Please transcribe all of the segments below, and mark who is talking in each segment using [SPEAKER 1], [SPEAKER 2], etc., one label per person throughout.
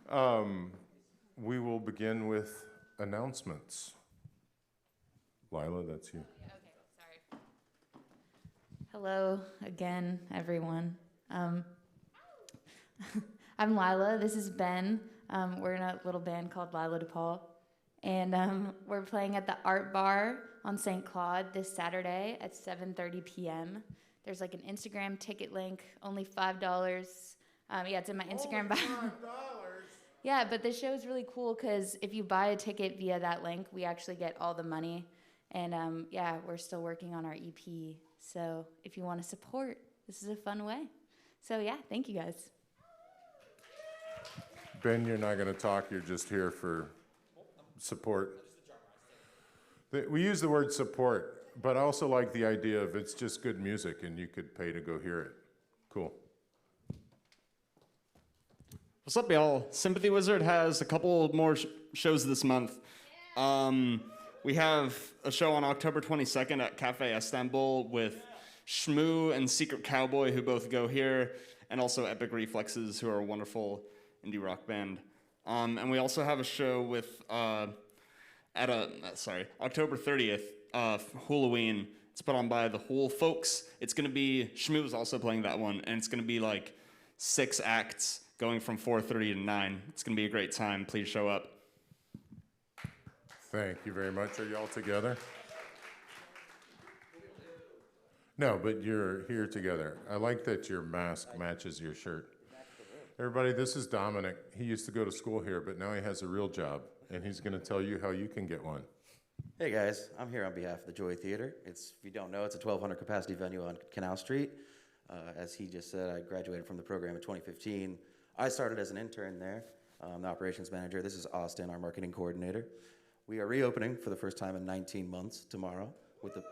[SPEAKER 1] We will begin with announcements. Lila, that's you.
[SPEAKER 2] Okay, sorry. Hello again, everyone. I'm Lila. This is Ben. We're in a little band called Lila DePaul. And we're playing at the Art Bar on St. Claude this Saturday at 7:30 p.m. There's like an Instagram ticket link, only $5. Yeah, it's in my Instagram bio. $5? Yeah, but the show is really cool because if you buy a ticket via that link, we actually get all the money. And yeah, we're still working on our EP. So if you want to support, this is a fun way. So yeah, thank you guys.
[SPEAKER 1] Ben, you're not going to talk. You're just here for support. We use the word support, but I also like the idea of it's just good music and you could pay to go hear it. Cool.
[SPEAKER 3] What's up, y'all? Sympathy Wizard has a couple more shows this month. We have a show on October 22nd at Cafe Istanbul with Shmoo and Secret Cowboy, who both go here, and also Epic Reflexes, who are a wonderful indie rock band. And we also have a show with October 30th, Halloween. It's put on by the Whole Folks. It's gonna be Shmoo is also playing that one, and it's gonna be like 6 acts going from 4:30 to 9. It's gonna be a great time. Please show up.
[SPEAKER 1] Thank you very much. Are you all together? No, but you're here together. I like that your mask matches your shirt. Everybody, this is Dominic. He used to go to school here, but now he has a real job, and he's going to tell you how you can get one.
[SPEAKER 4] Hey guys, I'm here on behalf of the Joy Theater. If you don't know, it's a 1,200 capacity venue on Canal Street. As he just said, I graduated from the program in 2015. I started as an intern there. I'm the operations manager. This is Austin, our marketing coordinator. We are reopening for the first time in 19 months tomorrow with the.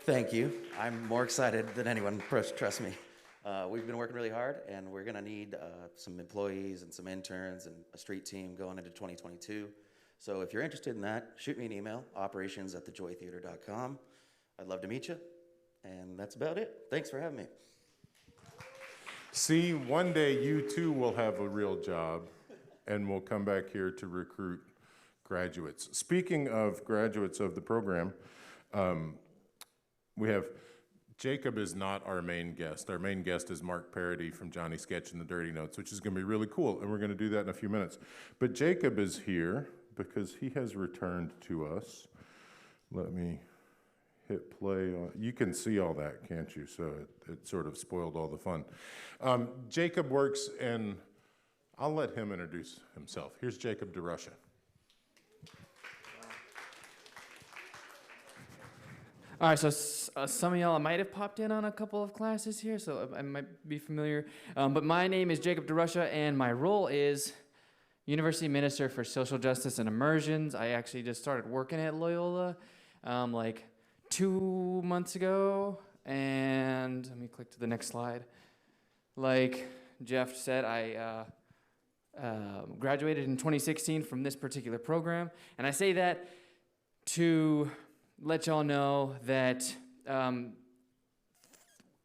[SPEAKER 4] Thank you. I'm more excited than anyone, trust me. We've been working really hard, and we're gonna need some employees and some interns and a street team going into 2022. So if you're interested in that, shoot me an email, operations@thejoytheater.com. I'd love to meet you, and that's about it. Thanks for having me.
[SPEAKER 1] See, one day you too will have a real job, and we'll come back here to recruit graduates. Speaking of graduates of the program, we have, Jacob is not our main guest. Our main guest is Marc Paradis from Johnny Sketch and the Dirty Notes, which is going to be really cool, and we're going to do that in a few minutes. But Jacob is here because he has returned to us. Let me hit play. You can see all that, can't you? So it sort of spoiled all the fun. Jacob works in, I'll let him introduce himself. Here's Jacob DeRusha.
[SPEAKER 5] All right, so some of y'all might have popped in on a couple of classes here, so I might be familiar. But my name is Jacob DeRusha, and my role is University Minister for Social Justice and Immersions. I actually just started working at Loyola like 2 months ago, and let me click to the next slide. Like Jeff said, I graduated in 2016 from this particular program, and I say that to let y'all know that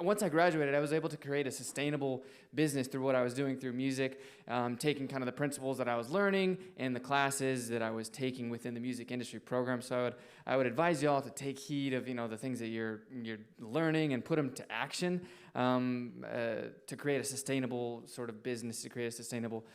[SPEAKER 5] once I graduated, I was able to create a sustainable business through what I was doing through music, taking kind of the principles that I was learning and the classes that I was taking within the music industry program. So I would advise y'all to take heed of the things that you're learning and put them to action to create a sustainable sort of business, to create a sustainable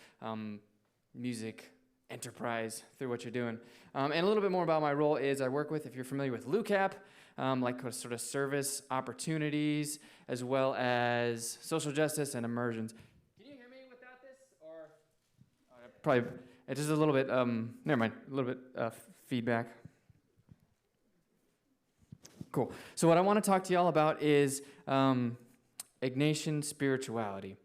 [SPEAKER 5] music enterprise through what you're doing. And a little bit more about my role is I work with, if you're familiar with LUCAP, like sort of service opportunities, as well as social justice and immersions. Can you hear me without this? Or probably, it's just a little bit, never mind, a little bit feedback. Cool. So what I want to talk to y'all about is Ignatian spirituality.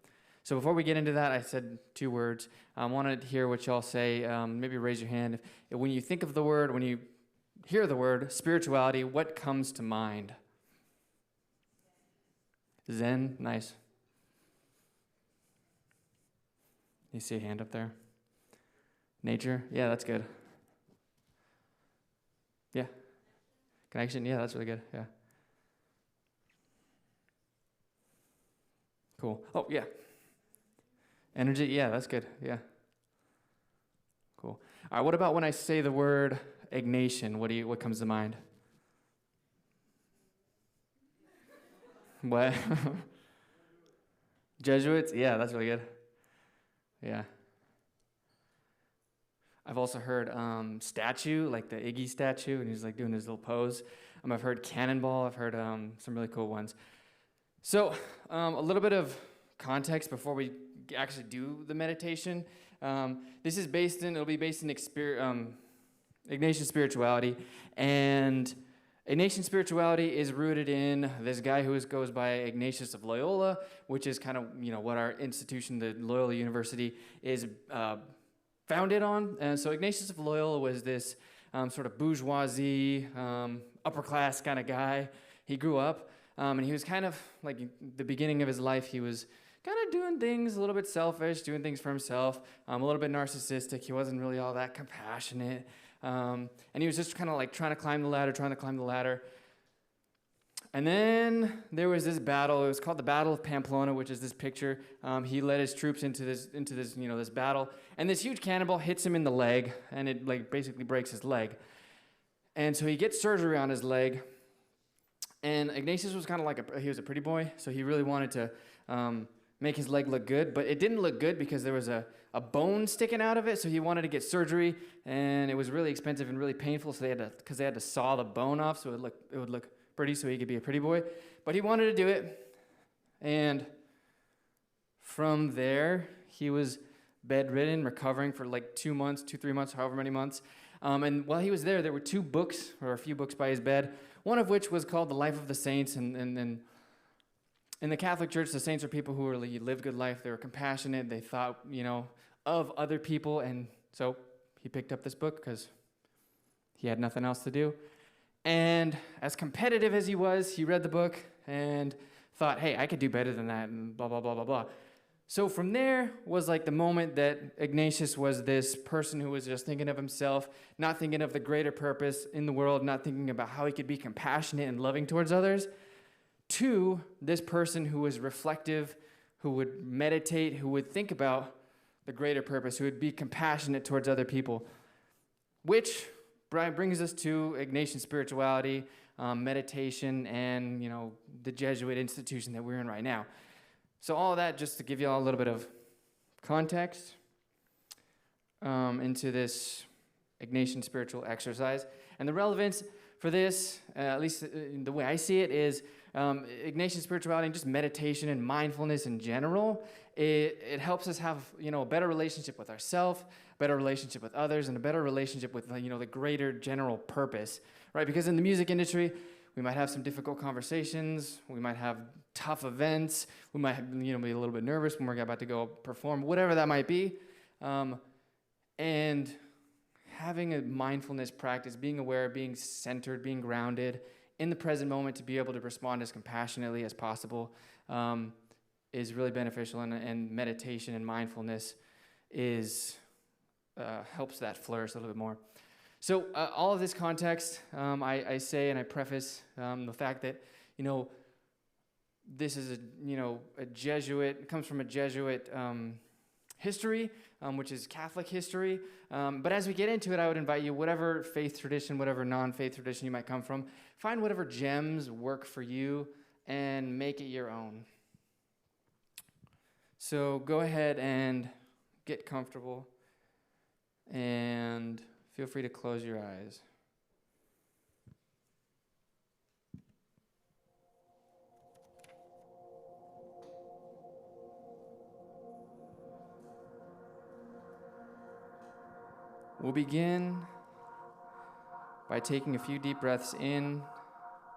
[SPEAKER 5] So before we get into that, I said 2 words. I wanted to hear what y'all say. Maybe raise your hand. When you think of the word, when you hear the word spirituality, what comes to mind? Zen, nice. You see a hand up there? Nature, yeah, that's good. Yeah. Connection, yeah, that's really good, yeah. Cool. Oh, yeah. Energy, yeah, that's good, yeah. Cool. All right, what about when I say the word Ignatian? What comes to mind? What? Jesuits? Yeah, that's really good. Yeah. I've also heard statue, like the Iggy statue, and he's like doing his little pose. I've heard cannonball. I've heard some really cool ones. So a little bit of context before we actually do the meditation. This is it'll be based in Ignatian spirituality, and Ignatian spirituality is rooted in this guy who goes by Ignatius of Loyola, which is kind of what our institution, the Loyola University, is founded on. And so Ignatius of Loyola was this sort of bourgeoisie, upper class kind of guy. He grew up, and he was kind of like the beginning of his life. He was kind of doing things a little bit selfish, doing things for himself, a little bit narcissistic. He wasn't really all that compassionate. And he was just kind of like trying to climb the ladder. And then there was this battle. It was called the Battle of Pamplona, which is this picture. He led his troops into this battle, and this huge cannonball hits him in the leg, and it like basically breaks his leg. And so he gets surgery on his leg. And Ignatius was kind of like he was a pretty boy, so he really wanted to make his leg look good, but it didn't look good because there was a bone sticking out of it. So he wanted to get surgery, and it was really expensive and really painful. So they had to saw the bone off, so it would look pretty, so he could be a pretty boy. But he wanted to do it, and from there he was bedridden, recovering for like 2 months, 3 months, however many months. And while he was there were two books, or a few books by his bed. One of which was called The Life of the Saints, and in the Catholic Church, the saints are people who really lived good life. They were compassionate. They thought, of other people. And so he picked up this book because he had nothing else to do. And as competitive as he was, he read the book and thought, hey, I could do better than that, and blah, blah, blah, blah, blah. So from there was like the moment that Ignatius was this person who was just thinking of himself, not thinking of the greater purpose in the world, not thinking about how he could be compassionate and loving towards others, to this person who was reflective, who would meditate, who would think about the greater purpose, who would be compassionate towards other people, which brings us to Ignatian spirituality, meditation, and the Jesuit institution that we're in right now. So all of that just to give you all a little bit of context into this Ignatian spiritual exercise. And the relevance for this, at least the way I see it, is Ignatian spirituality and just meditation and mindfulness in general. It helps us have a better relationship with ourselves, better relationship with others, and a better relationship with the greater general purpose, right? Because in the music industry, we might have some difficult conversations. We might have tough events. We might be a little bit nervous when we're about to go perform, whatever that might be. And having a mindfulness practice, being aware, being centered, being grounded in the present moment to be able to respond as compassionately as possible is really beneficial. And meditation and mindfulness helps that flourish a little bit more. So all of this context, I say and I preface the fact that, this is a Jesuit, it comes from a Jesuit history, which is Catholic history. But as we get into it, I would invite you, whatever faith tradition, whatever non-faith tradition you might come from, find whatever gems work for you and make it your own. So go ahead and get comfortable and feel free to close your eyes. We'll begin by taking a few deep breaths in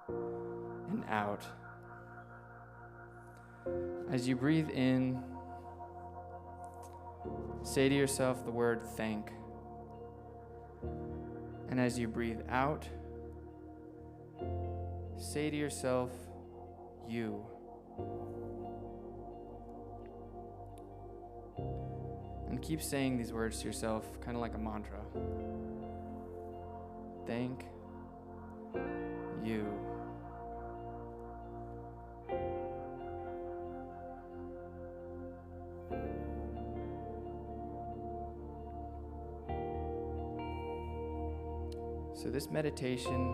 [SPEAKER 5] and out. As you breathe in, say to yourself the word thank. And as you breathe out, say to yourself, you. And keep saying these words to yourself, kind of like a mantra. Thank you. So this meditation,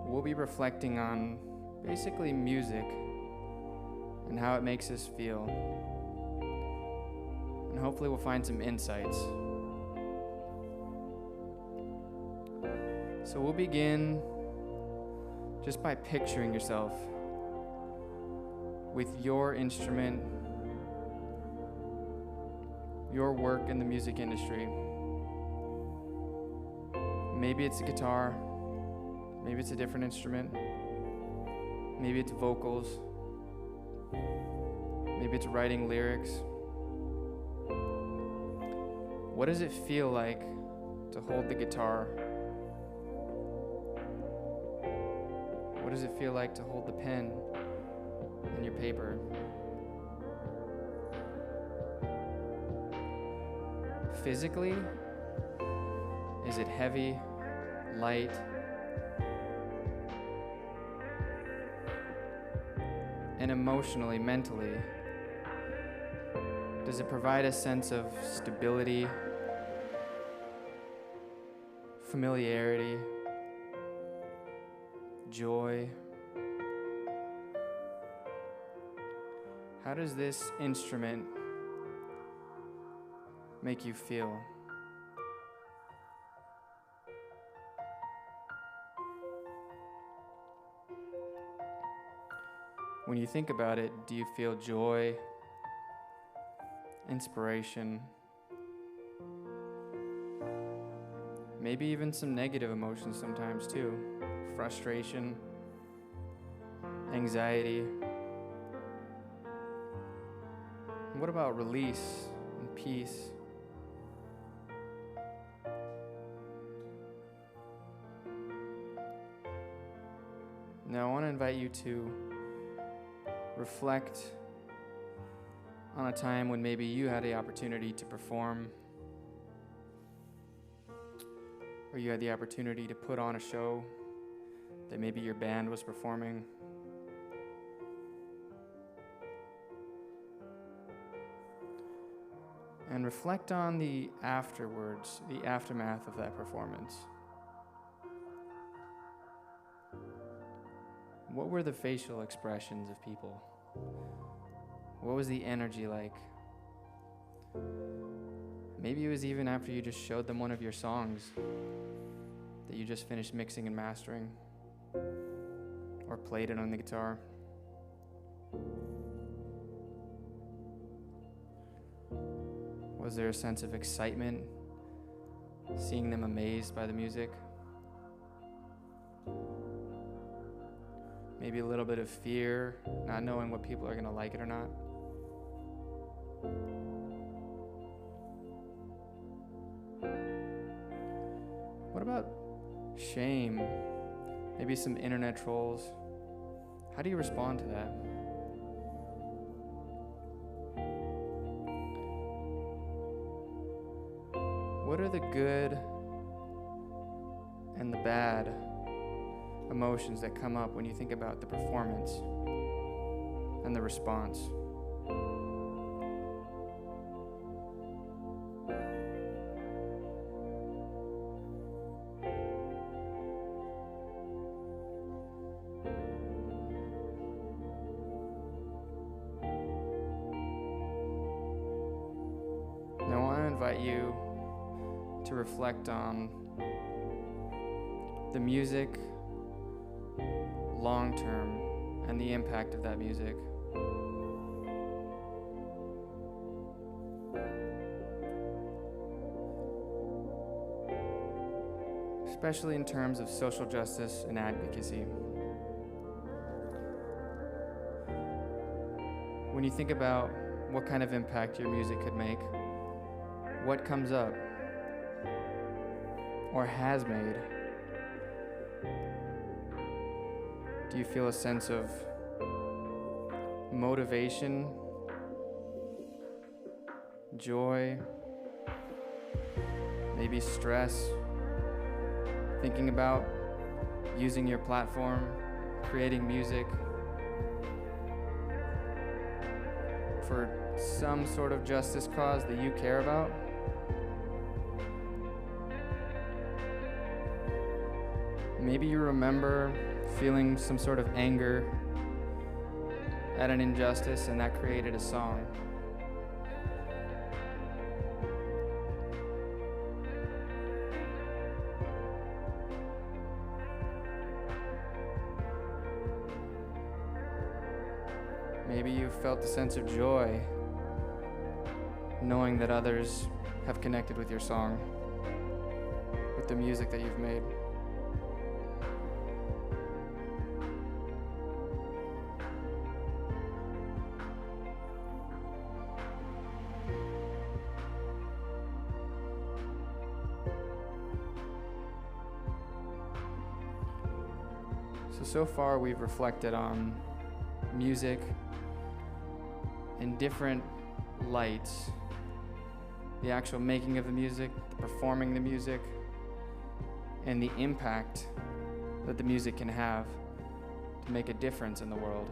[SPEAKER 5] we'll be reflecting on basically music and how it makes us feel. And hopefully we'll find some insights. So we'll begin just by picturing yourself with your instrument, your work in the music industry. Maybe it's a guitar, maybe it's a different instrument, maybe it's vocals, maybe it's writing lyrics. What does it feel like to hold the guitar? What does it feel like to hold the pen and your paper? Physically, is it heavy, light? And emotionally, mentally, does it provide a sense of stability, familiarity, joy? How does this instrument make you feel? When you think about it, do you feel joy, inspiration, maybe even some negative emotions sometimes too? Frustration, anxiety. What about release and peace? Now I want to invite you to reflect on a time when maybe you had the opportunity to perform, or you had the opportunity to put on a show that maybe your band was performing. And reflect on the afterwards, the aftermath of that performance. What were the facial expressions of people? What was the energy like? Maybe it was even after you just showed them one of your songs that you just finished mixing and mastering, or played it on the guitar. Was there a sense of excitement, seeing them amazed by the music? Maybe a little bit of fear, not knowing what people are going to like it or not. What about shame? Maybe some internet trolls. How do you respond to that? What are the good and the bad emotions that come up when you think about the performance and the response? Now I want to invite you to reflect on the music long term and the impact of that music. Especially in terms of social justice and advocacy. When you think about what kind of impact your music could make, what comes up or has made? Do you feel a sense of motivation, joy, maybe stress, thinking about using your platform, creating music for some sort of justice cause that you care about? Maybe you remember feeling some sort of anger at an injustice, and that created a song. Maybe you felt a sense of joy knowing that others have connected with your song, with the music that you've made. So far we've reflected on music in different lights. The actual making of the music, the performing the music, and the impact that the music can have to make a difference in the world.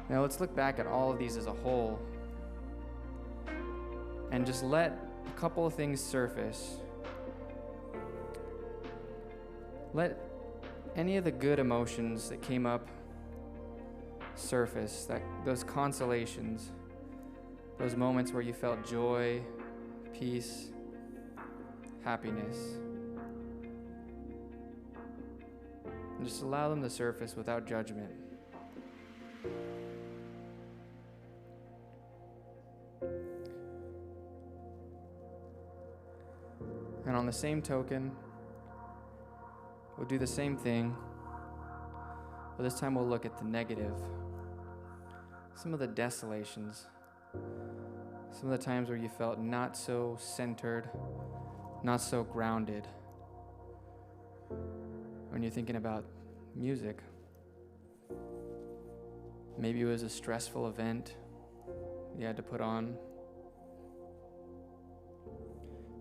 [SPEAKER 5] Now let's look back at all of these as a whole and just let a couple of things surface. Let any of the good emotions that came up surface, those consolations, those moments where you felt joy, peace, happiness. And just allow them to surface without judgment. And on the same token, we'll do the same thing, but this time we'll look at the negative. Some of the desolations, some of the times where you felt not so centered, not so grounded. When you're thinking about music, maybe it was a stressful event you had to put on.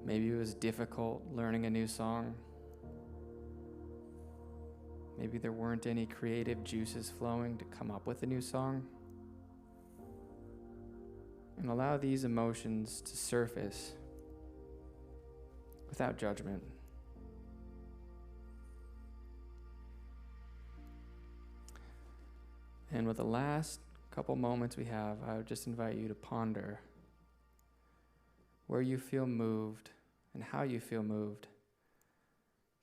[SPEAKER 5] Maybe it was difficult learning a new song. Maybe there weren't any creative juices flowing to come up with a new song. And allow these emotions to surface without judgment. And with the last couple moments we have, I would just invite you to ponder where you feel moved and how you feel moved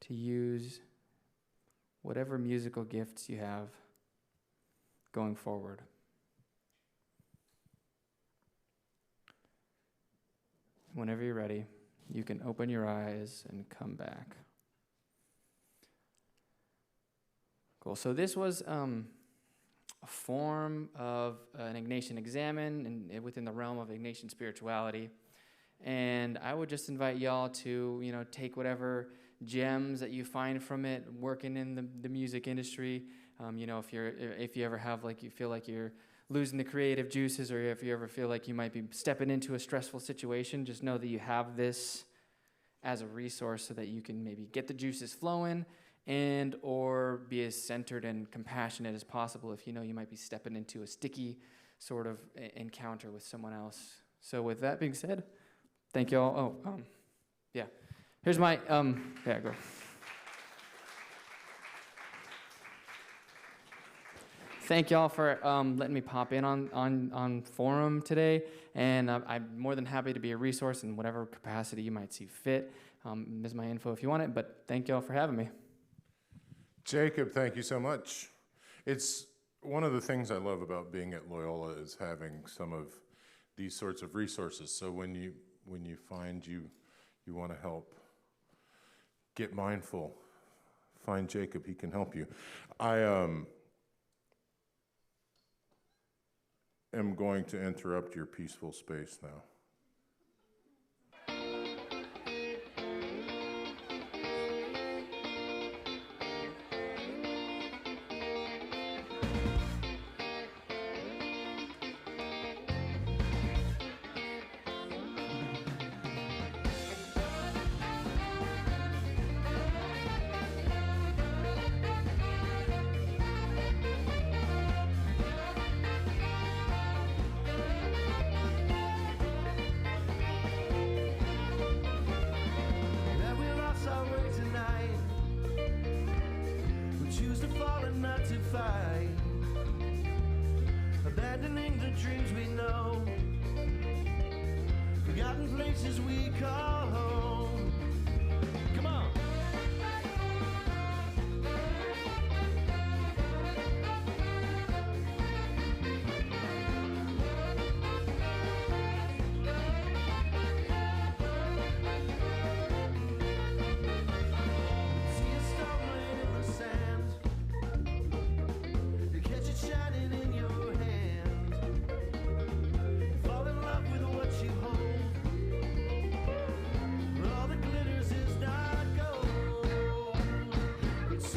[SPEAKER 5] to use whatever musical gifts you have going forward. Whenever you're ready, you can open your eyes and come back. Cool. So this was a form of an Ignatian examen and within the realm of Ignatian spirituality. And I would just invite y'all to, take whatever gems that you find from it, working in the music industry. If you ever have you feel like you're losing the creative juices, or if you ever feel like you might be stepping into a stressful situation, just know that you have this as a resource so that you can maybe get the juices flowing and or be as centered and compassionate as possible if you know you might be stepping into a sticky sort of encounter with someone else. So with that being said, thank you all. Here's my, go. Thank y'all for letting me pop in on forum today, and I'm more than happy to be a resource in whatever capacity you might see fit. There's my info if you want it, but thank y'all for having me.
[SPEAKER 1] Jacob, thank you so much. It's one of the things I love about being at Loyola is having some of these sorts of resources. So when you find you want to help, get mindful. Find Jacob, he can help you. I am going to interrupt your peaceful space now.
[SPEAKER 6] fight, abandoning the dreams we know, forgotten places we call home. Come on. See a stumbling in the sand, you catch it shining in your hand, you fall in love with what you hold, but all that glitters is not gold. It's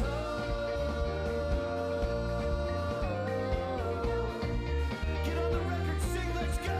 [SPEAKER 6] get on the record, sing, let's go.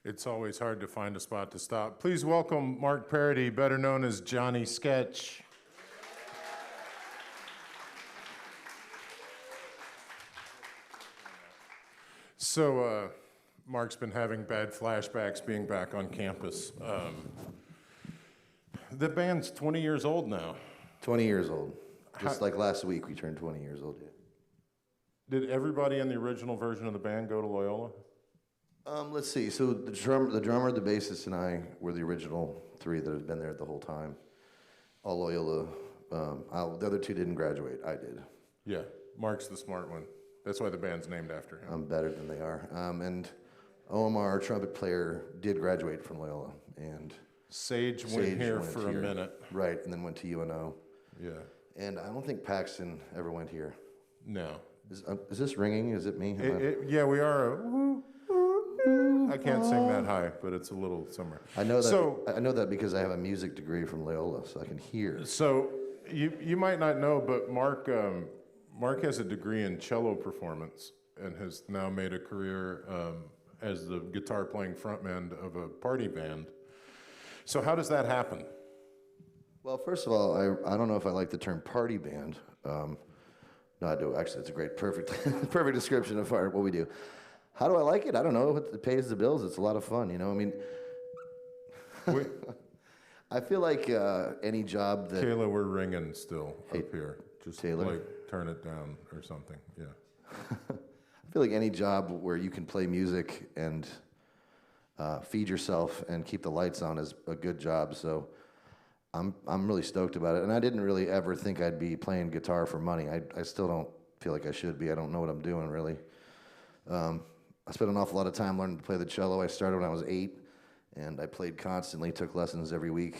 [SPEAKER 6] It's
[SPEAKER 1] It's always hard to find a spot to stop. Please welcome Marc Paradis, better known as Johnny Sketch. So, Mark's been having bad flashbacks being back on campus. The band's 20 years old now.
[SPEAKER 7] 20 years old. Just like last week, we turned 20 years old. Yeah.
[SPEAKER 1] Did everybody in the original version of the band go to Loyola?
[SPEAKER 7] Let's see. So the drummer, the bassist, and I were the original three that have been there the whole time. All Loyola. The other two didn't graduate. I did.
[SPEAKER 1] Yeah, Mark's the smart one. That's why the band's named after him.
[SPEAKER 7] I'm better than they are. And Omar, our trumpet player, did graduate from Loyola. And
[SPEAKER 1] Sage went here
[SPEAKER 7] went
[SPEAKER 1] for a minute.
[SPEAKER 7] Right, and then went to UNO.
[SPEAKER 1] Yeah.
[SPEAKER 7] And I don't think Paxton ever went here.
[SPEAKER 1] No.
[SPEAKER 7] Is this ringing? Is it me?
[SPEAKER 1] Yeah, we are. I can't sing that high, but it's a little somewhere.
[SPEAKER 7] I know that.
[SPEAKER 1] So,
[SPEAKER 7] I know that because I have a music degree from Loyola, so I can hear.
[SPEAKER 1] So you might not know, but Marc has a degree in cello performance and has now made a career as the guitar playing frontman of a party band. So how does that happen?
[SPEAKER 7] Well, first of all, I don't know if I like the term party band. No, I do. Actually, it's a great, perfect description of what we do. How do I like it? I don't know. It pays the bills. It's a lot of fun, you know? I mean, I feel like any job that...
[SPEAKER 1] Kayla, we're ringing still up here. Just
[SPEAKER 7] Taylor?
[SPEAKER 1] like turn it down or something, yeah.
[SPEAKER 7] I feel like any job where you can play music and feed yourself and keep the lights on is a good job, so I'm really stoked about it. And I didn't really ever think I'd be playing guitar for money. I still don't feel like I should be. I don't know what I'm doing, really. I spent an awful lot of time learning to play the cello. I started when I was 8, and I played constantly, took lessons every week,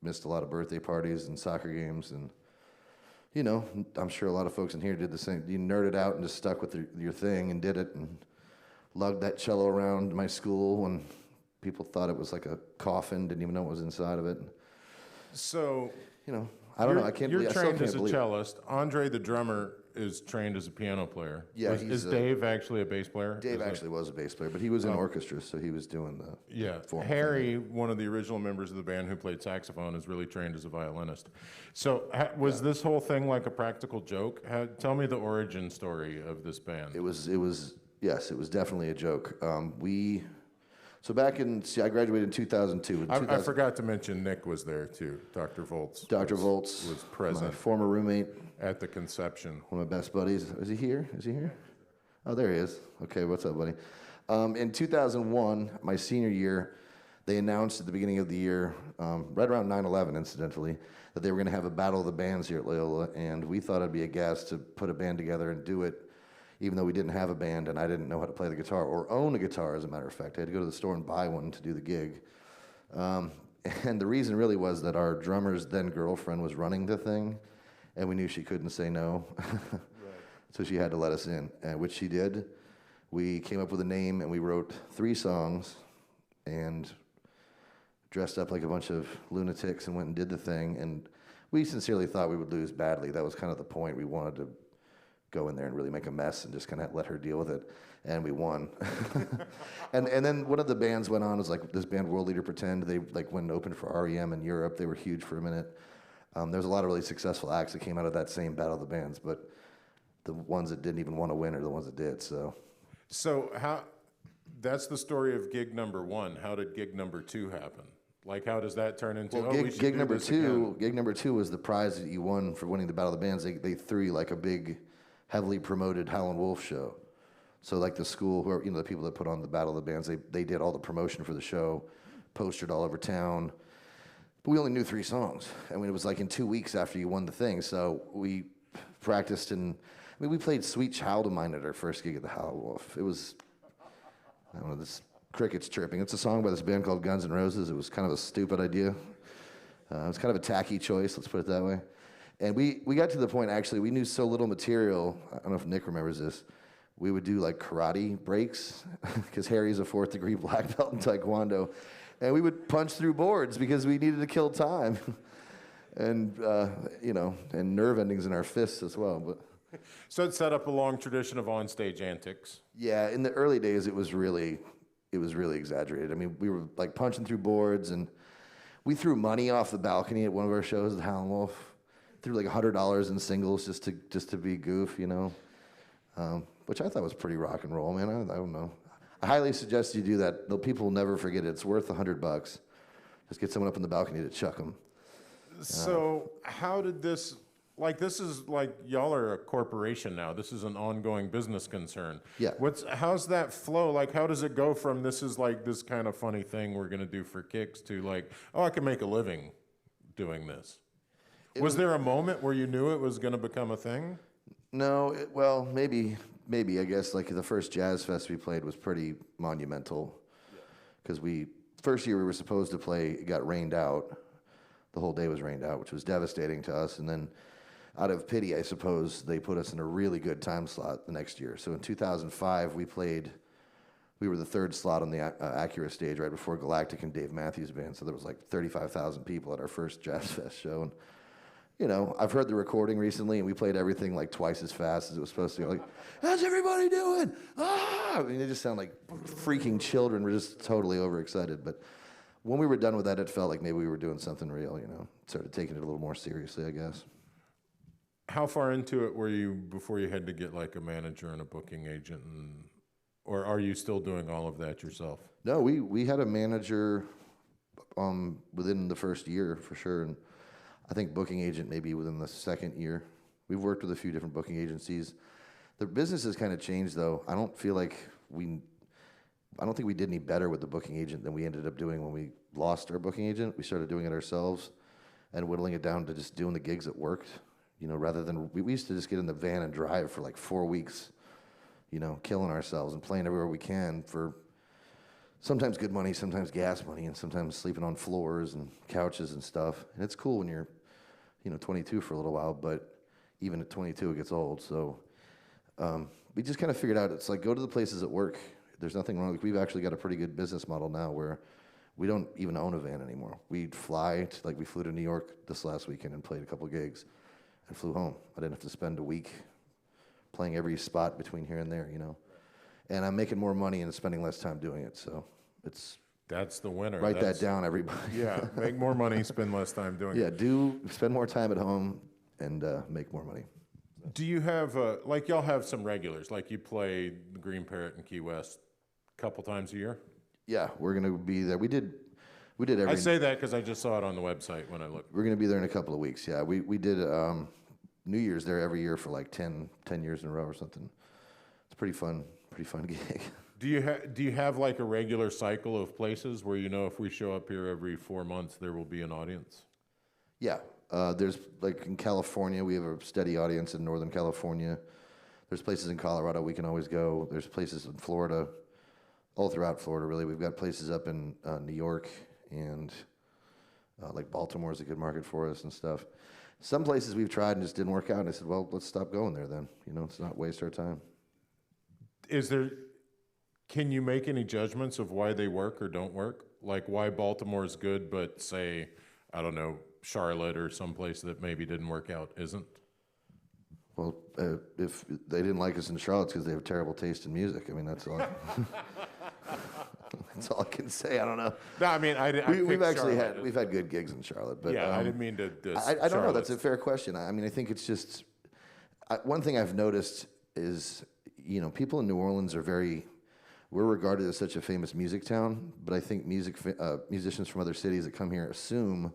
[SPEAKER 7] missed a lot of birthday parties and soccer games, and, you know, I'm sure a lot of folks in here did the same. You nerded out and just stuck with your thing and did it, and lugged that cello around my school when people thought it was like a coffin, didn't even know what was inside of it.
[SPEAKER 1] So,
[SPEAKER 7] you know, I don't know. I can't believe.
[SPEAKER 1] You're
[SPEAKER 7] I still
[SPEAKER 1] trained
[SPEAKER 7] can't
[SPEAKER 1] as a
[SPEAKER 7] believe it.
[SPEAKER 1] cellist. Andre, the drummer, is trained as a piano player.
[SPEAKER 7] Yeah,
[SPEAKER 1] is Dave actually a bass player?
[SPEAKER 7] Dave actually was a bass player, but he was in orchestra, so he was doing the
[SPEAKER 1] Yeah,
[SPEAKER 7] formal
[SPEAKER 1] Harry, one of the original members of the band who played saxophone, is really trained as a violinist. So was this whole thing like a practical joke? Tell me the origin story of this band.
[SPEAKER 7] It was yes, it was definitely a joke. So back in, I graduated in 2002.
[SPEAKER 1] I forgot to mention Nick was there too. Dr. Volts.
[SPEAKER 7] Dr. Volts
[SPEAKER 1] was present.
[SPEAKER 7] My former roommate.
[SPEAKER 1] At the conception.
[SPEAKER 7] One of my best buddies. Is he here? Is he here? Oh, there he is. Okay, what's up, buddy? In 2001, my senior year, they announced at the beginning of the year, right around 9/11, incidentally, that they were going to have a battle of the bands here at Loyola, and we thought it'd be a gas to put a band together and do it, even though we didn't have a band and I didn't know how to play the guitar or own a guitar, as a matter of fact. I had to go to the store and buy one to do the gig. And the reason really was that our drummer's then girlfriend was running the thing, and we knew she couldn't say no. Right. So she had to let us in, which she did. we came up with a name and we wrote 3 songs and dressed up like a bunch of lunatics and went and did the thing. And we sincerely thought we would lose badly. That was kind of the point. We wanted to go in there and really make a mess and just kind of let her deal with it. And we won. and then one of the bands went on, was like this band World Leader Pretend. They like went and opened for REM in Europe. They were huge for a minute. There's a lot of really successful acts that came out of that same Battle of the Bands, but the ones that didn't even want to win are the ones that did.
[SPEAKER 1] So that's the story of gig number 1. How did gig number 2 happen? Like, how does that turn into?
[SPEAKER 7] Well,
[SPEAKER 1] we should
[SPEAKER 7] gig
[SPEAKER 1] do
[SPEAKER 7] number
[SPEAKER 1] this
[SPEAKER 7] 2.
[SPEAKER 1] again?
[SPEAKER 7] Gig number 2 was the prize that you won for winning the Battle of the Bands. They threw you like a big, heavily promoted Howlin' Wolf show. So like the school, who are, the people that put on the Battle of the Bands, they did all the promotion for the show, postered all over town. But we only knew 3 songs. I mean, it was like in 2 weeks after you won the thing. So we practiced and we played Sweet Child of Mine at our first gig at the Howlin' Wolf. It was, I don't know, this crickets chirping. It's a song by this band called Guns N' Roses. It was kind of a stupid idea. It was kind of a tacky choice, let's put it that way. And we got to the point, actually, we knew so little material. I don't know if Nick remembers this. We would do like karate breaks, because Harry's a 4th degree black belt in Taekwondo. And we would punch through boards because we needed to kill time. And, and nerve endings in our fists as well. But
[SPEAKER 1] So it set up a long tradition of onstage antics.
[SPEAKER 7] yeah, in the early days, it was really exaggerated. I mean, we were like punching through boards, and we threw money off the balcony at one of our shows at Howlin' Wolf. Threw like $100 in singles just to be goof, which I thought was pretty rock and roll, man. I don't know. I highly suggest you do that. The people will never forget it. It's worth $100. Just get someone up on the balcony to chuck them.
[SPEAKER 1] So how did this? Like, this is like, y'all are a corporation now. This is an ongoing business concern.
[SPEAKER 7] Yeah.
[SPEAKER 1] How's that flow? Like, how does it go from this is like this kind of funny thing we're going to do for kicks to like, oh, I can make a living doing this? Was there a moment where you knew it was going to become a thing?
[SPEAKER 7] No, well, maybe, I guess, like the first jazz fest we played was pretty monumental. Because first year we were supposed to play, it got rained out. The whole day was rained out, which was devastating to us. And then out of pity, I suppose, they put us in a really good time slot the next year. So in 2005, we were the 3rd slot on the Acura stage right before Galactic and Dave Matthews Band. So there was like 35,000 people at our first Jazz Fest show. And, I've heard the recording recently, and we played everything like twice as fast as it was supposed to go. Like, how's everybody doing? Ah! I mean, they just sound like freaking children. We're just totally overexcited. But when we were done with that, it felt like maybe we were doing something real, Started taking it a little more seriously, I guess.
[SPEAKER 1] How far into it were you before you had to get like a manager and a booking agent, or are you still doing all of that yourself?
[SPEAKER 7] No, we had a manager within the first year for sure, and I think booking agent maybe within the 2nd year. We've worked with a few different booking agencies. The business has kind of changed though. I don't think we did any better with the booking agent than we ended up doing when we lost our booking agent. We started doing it ourselves and whittling it down to just doing the gigs that worked. Rather than, we used to just get in the van and drive for like 4 weeks, killing ourselves and playing everywhere we can for sometimes good money, sometimes gas money, and sometimes sleeping on floors and couches and stuff. And it's cool when you're, 22 for a little while, but even at 22 it gets old. So we just kind of figured out, it's like, go to the places that work. There's nothing wrong. We've actually got a pretty good business model now where we don't even own a van anymore. We flew to New York this last weekend and played a couple gigs. And flew home. I didn't have to spend a week playing every spot between here and there, And I'm making more money and spending less time doing it. So
[SPEAKER 1] That's the winner.
[SPEAKER 7] Write that down, everybody.
[SPEAKER 1] Yeah, make more money, spend less time doing it.
[SPEAKER 7] Yeah, spend more time at home and make more money.
[SPEAKER 1] Do you have, y'all have some regulars, like you play the Green Parrot in Key West a couple times a year?
[SPEAKER 7] Yeah, we're going to be there. We did every...
[SPEAKER 1] I say that because I just saw it on the website when I looked.
[SPEAKER 7] We're going to be there in a couple of weeks, yeah. We did New Year's there every year for like 10 years in a row or something. It's pretty fun gig.
[SPEAKER 1] Do you have like a regular cycle of places where if we show up here every 4 months, there will be an audience?
[SPEAKER 7] Yeah, there's like in California, we have a steady audience in Northern California. There's places in Colorado we can always go. There's places in Florida, all throughout Florida really. We've got places up in New York and like Baltimore is a good market for us and stuff. Some places we've tried and just didn't work out, and I said, well, let's stop going there then. Let's not waste our time.
[SPEAKER 1] Is there Can you make any judgments of why they work or don't work? Like why Baltimore is good, but say, I don't know, Charlotte or someplace that maybe didn't work out isn't?
[SPEAKER 7] Well, if they didn't like us in Charlotte, because they have terrible taste in music. I mean, that's all. That's all I can say. I don't know.
[SPEAKER 1] No, I mean,
[SPEAKER 7] We've actually
[SPEAKER 1] Charlotte.
[SPEAKER 7] we've had good gigs in Charlotte, but
[SPEAKER 1] Yeah, I didn't mean to diss
[SPEAKER 7] I don't know.
[SPEAKER 1] Charlotte.
[SPEAKER 7] That's a fair question. I mean, I think it's just one thing I've noticed is people in New Orleans are we're regarded as such a famous music town, but I think musicians from other cities that come here assume,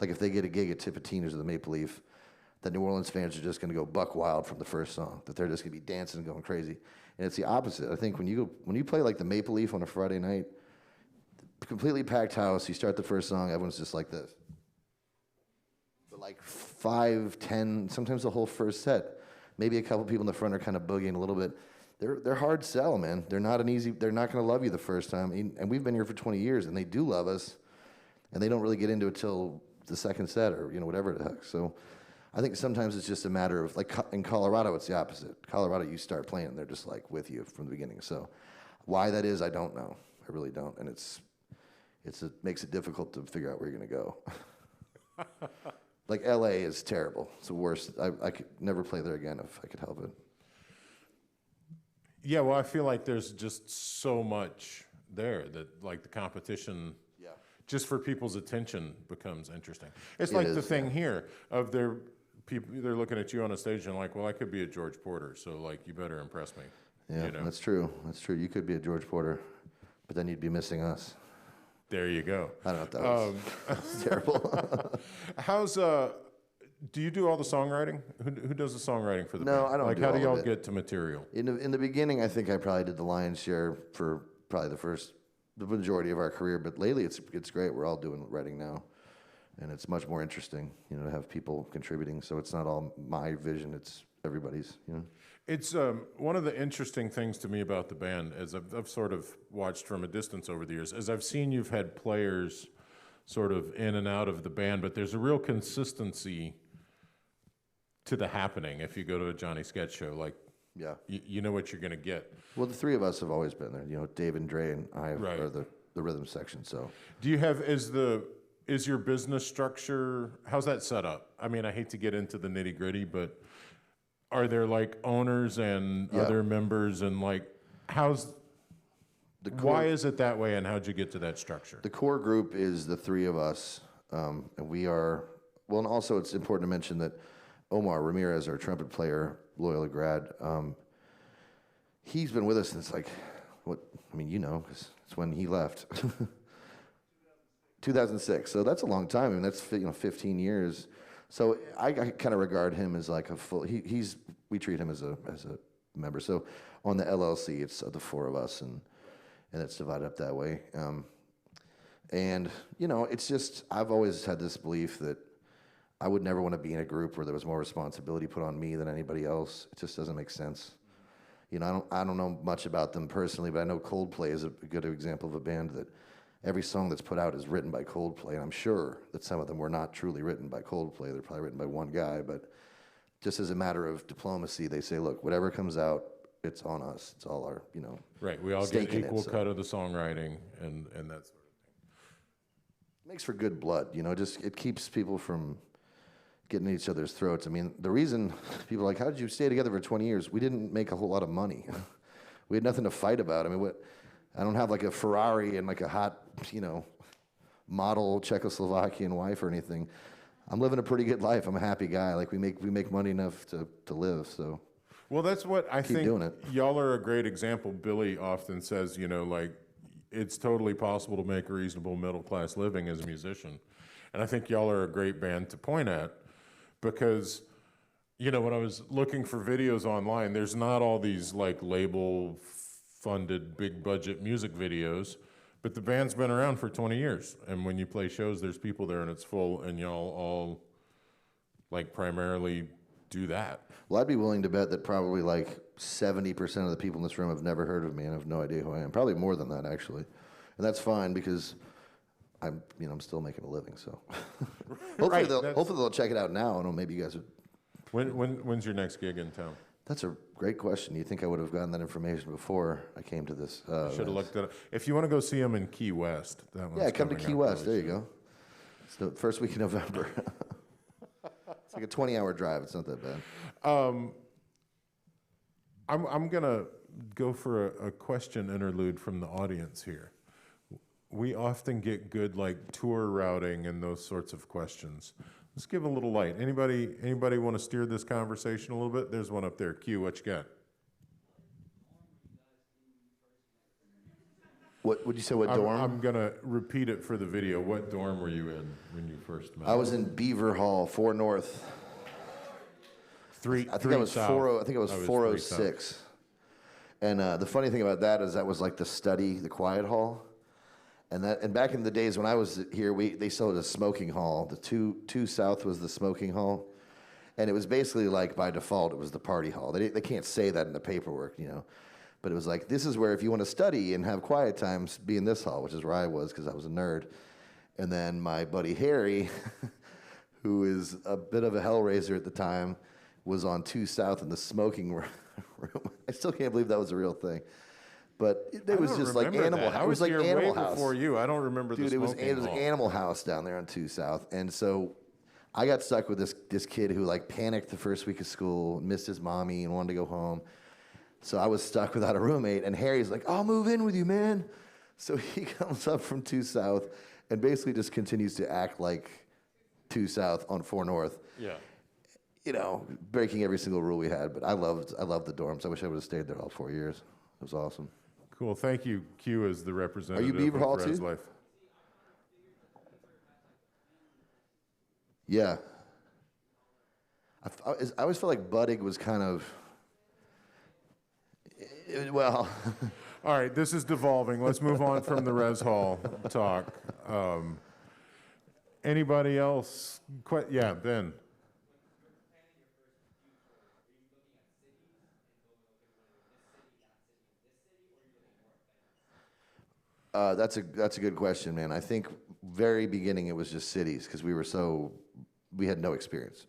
[SPEAKER 7] like if they get a gig at Tipitinas or the Maple Leaf, that New Orleans fans are just going to go buck wild from the first song, that they're just going to be dancing and going crazy. And it's the opposite. I think when you play like the Maple Leaf on a Friday night, completely packed house, you start the first song, everyone's just like this. But like 5, 10, sometimes the whole first set, maybe a couple people in the front are kind of boogieing a little bit. They're hard sell, man. They're not going to love you the first time. And we've been here for 20 years, and they do love us, and they don't really get into it till the second set or whatever the heck. So I think sometimes it's just a matter of, like in Colorado, it's the opposite. Colorado, you start playing, they're just like with you from the beginning. So why that is, I don't know. I really don't. And it makes it difficult to figure out where you're going to go. Like LA is terrible. It's the worst. I could never play there again if I could help it.
[SPEAKER 1] Yeah, well, I feel like there's just so much there that like the competition just for people's attention becomes interesting. It's like the thing here of their people, they're looking at you on a stage and like, well, I could be a George Porter, so like you better impress me.
[SPEAKER 7] Yeah, that's true. That's true. You could be a George Porter, but then you'd be missing us.
[SPEAKER 1] There you go.
[SPEAKER 7] I don't know if that was terrible.
[SPEAKER 1] How's do you do all the songwriting? Who does the songwriting for the band?
[SPEAKER 7] No, I don't.
[SPEAKER 1] Like,
[SPEAKER 7] do
[SPEAKER 1] how
[SPEAKER 7] all
[SPEAKER 1] do y'all
[SPEAKER 7] of it.
[SPEAKER 1] get to material?
[SPEAKER 7] In the beginning, I think I probably did the lion's share for probably the majority of our career. But lately, it's great. We're all doing writing now, and it's much more interesting, to have people contributing. So it's not all my vision; it's everybody's.
[SPEAKER 1] It's one of the interesting things to me about the band, as I've sort of watched from a distance over the years, as I've seen you've had players sort of in and out of the band, but there's a real consistency to the happening. If you go to a Johnny Sketch show, like,
[SPEAKER 7] Yeah.
[SPEAKER 1] you know what you're going to get.
[SPEAKER 7] Well, the three of us have always been there. Dave and Dre and I
[SPEAKER 1] Right.
[SPEAKER 7] are the rhythm section. So
[SPEAKER 1] Do you have, is your business structure, how's that set up? I mean, I hate to get into the nitty gritty, but are there like owners and
[SPEAKER 7] Yeah.
[SPEAKER 1] other members and like, why is it that way and how'd you get to that structure?
[SPEAKER 7] the core group is the three of us, and we are. Well, and also it's important to mention that Omar Ramirez, our trumpet player, Loyola grad, he's been with us since because it's when he left. 2006. So that's a long time. I mean, that's 15 years. So I kind of regard him as like a full. We treat him as a member. So on the LLC, it's the four of us, and it's divided up that way. And it's just I've always had this belief that I would never want to be in a group where there was more responsibility put on me than anybody else. It just doesn't make sense. I don't know much about them personally, but I know Coldplay is a good example of a band that every song that's put out is written by Coldplay, and I'm sure that some of them were not truly written by Coldplay. They're probably written by one guy, but just as a matter of diplomacy, they say, look, whatever comes out, it's on us. It's all our,
[SPEAKER 1] Right, we all
[SPEAKER 7] stake
[SPEAKER 1] get
[SPEAKER 7] in it,
[SPEAKER 1] equal
[SPEAKER 7] so.
[SPEAKER 1] cut of the songwriting and that sort of thing.
[SPEAKER 7] It makes for good blood, just it keeps people from getting in each other's throats. I mean, the reason people are like, how did you stay together for 20 years? We didn't make a whole lot of money. We had nothing to fight about. I mean, I don't have like a Ferrari and like a hot, model Czechoslovakian wife or anything. I'm living a pretty good life. I'm a happy guy. Like we make money enough to live. So
[SPEAKER 1] Well, that's what I think.
[SPEAKER 7] doing it.
[SPEAKER 1] Y'all are a great example. Billy often says, like, it's totally possible to make a reasonable middle class living as a musician. And I think y'all are a great band to point at because, when I was looking for videos online, there's not all these like label funded big budget music videos, but the band's been around for 20 years. And when you play shows, there's people there and it's full and y'all all like primarily do that.
[SPEAKER 7] Well, I'd be willing to bet that probably like 70% of the people in this room have never heard of me and have no idea who I am. Probably more than that, actually. And that's fine because I'm still making a living. So hopefully,
[SPEAKER 1] Right,
[SPEAKER 7] hopefully they'll check it out now. I don't know, maybe you guys would.
[SPEAKER 1] When's your next gig in town?
[SPEAKER 7] That's a great question. You think I would have gotten that information before I came to this?
[SPEAKER 1] Should have looked at it. If you want to go see them in Key West, that one's
[SPEAKER 7] Yeah, come to
[SPEAKER 1] coming
[SPEAKER 7] Key
[SPEAKER 1] up
[SPEAKER 7] West. There
[SPEAKER 1] really
[SPEAKER 7] you
[SPEAKER 1] soon.
[SPEAKER 7] go. It's the first week in November. It's like a 20-hour drive. It's not that bad.
[SPEAKER 1] I'm gonna go for a question interlude from the audience here. We often get good like tour routing and those sorts of questions. Let's give a little light. Anybody want to steer this conversation a little bit? There's one up there. Q, what you got?
[SPEAKER 7] What would you say? What dorm?
[SPEAKER 1] I'm gonna repeat it for the video. What dorm were you in when you first met?
[SPEAKER 7] I was in Beaver Hall, 4 North. I think I was 406. And the funny thing about that is that was like the study, the quiet hall. And back in the days when I was here, they still had a smoking hall. The two south was the smoking hall, and it was basically like by default it was the party hall. They can't say that in the paperwork, you know, but it was like this is where if you want to study and have quiet times, be in this hall, which is where I was because I was a nerd. And then my buddy Harry, who is a bit of a hellraiser at the time, was on 2 South in the smoking room. I still can't believe that was a real thing. But it was just like Animal House.
[SPEAKER 1] I was
[SPEAKER 7] like
[SPEAKER 1] here
[SPEAKER 7] Animal
[SPEAKER 1] way
[SPEAKER 7] House.
[SPEAKER 1] before you. I don't remember
[SPEAKER 7] Dude,
[SPEAKER 1] the
[SPEAKER 7] it was
[SPEAKER 1] smoking hall.
[SPEAKER 7] Animal House down there on 2 South. And so I got stuck with this kid who like panicked the first week of school, missed his mommy and wanted to go home. So I was stuck without a roommate. And Harry's like, I'll move in with you, man. So he comes up from 2 South and basically just continues to act like 2 South on 4 North.
[SPEAKER 1] Yeah.
[SPEAKER 7] You know, breaking every single rule we had. But I loved the dorms. I wish I would have stayed there all 4 years. It was awesome.
[SPEAKER 1] Cool. Thank you, Q, as the representative
[SPEAKER 7] Beaver Hall
[SPEAKER 1] of Res
[SPEAKER 7] too?
[SPEAKER 1] Life.
[SPEAKER 7] Yeah. I always felt like budding was kind of, well,
[SPEAKER 1] All right, this is devolving. Let's move on from the Res Hall talk. Anybody else? Yeah, Ben.
[SPEAKER 7] that's a good question, man. I think very beginning it was just cities because we had no experience.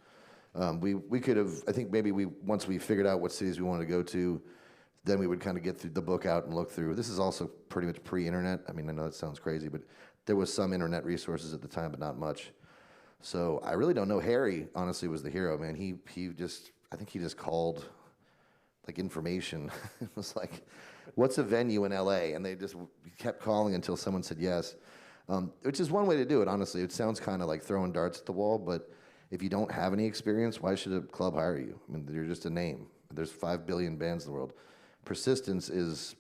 [SPEAKER 7] We could have, I think maybe once we figured out what cities we wanted to go to, then we would kind of get through the book out and look through. This is also pretty much pre-internet. I mean, I know that sounds crazy, but there was some internet resources at the time, but not much. So I really don't know. Harry, honestly, was the hero, man. I think he just called like information. It was like, what's a venue in LA? And they just kept calling until someone said yes, which is one way to do it, honestly. It sounds kind of like throwing darts at the wall, but if you don't have any experience, why should a club hire you? I mean, you're just a name. There's 5 billion bands in the world. Persistence is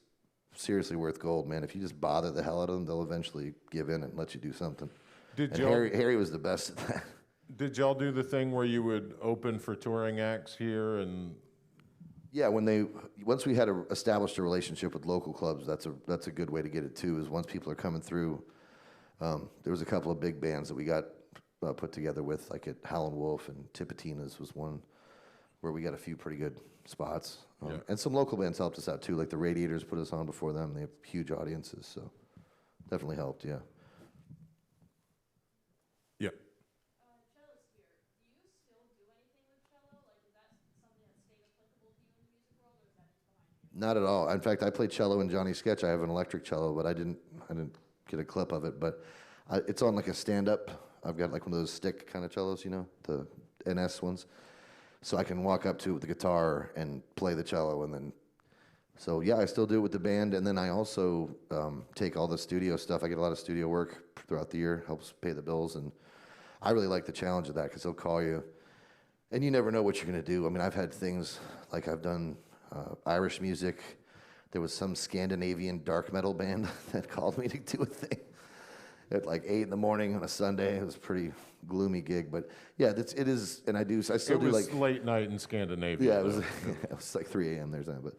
[SPEAKER 7] seriously worth gold, man. If you just bother the hell out of them, they'll eventually give in and let you do something. Harry was the best at that.
[SPEAKER 1] Did y'all do the thing where you would open for touring acts here and?
[SPEAKER 7] Yeah, once we had established a relationship with local clubs, that's a good way to get it too. Is once people are coming through, there was a couple of big bands that we got put together with, like at Howlin' Wolf and Tipitina's was one where we got a few pretty good spots. And some local bands helped us out too, like the Radiators put us on before them. They have huge audiences, so definitely helped. Yeah.
[SPEAKER 1] Yeah.
[SPEAKER 8] Cello's here. Do you still do anything with cello? Like, is that something that stayed applicable to you in the music world, or is that just behind you?
[SPEAKER 7] Not at all. In fact, I played cello in Johnny's sketch. I have an electric cello, but I didn't get a clip of it. But it's on like a stand-up. I've got like one of those stick kind of cellos, you know, the NS ones. So I can walk up to it with the guitar and play the cello, and then. So yeah, I still do it with the band, and then I also take all the studio stuff. I get a lot of studio work throughout the year, helps pay the bills, and I really like the challenge of that because they'll call you, and you never know what you're gonna do. I mean, I've had things like I've done Irish music. There was some Scandinavian dark metal band that called me to do a thing at like 8 in the morning on a Sunday. It was a pretty gloomy gig, but yeah, it is, and I still do like
[SPEAKER 1] late night in Scandinavia.
[SPEAKER 7] yeah, it was it was like 3 a.m. there's that, but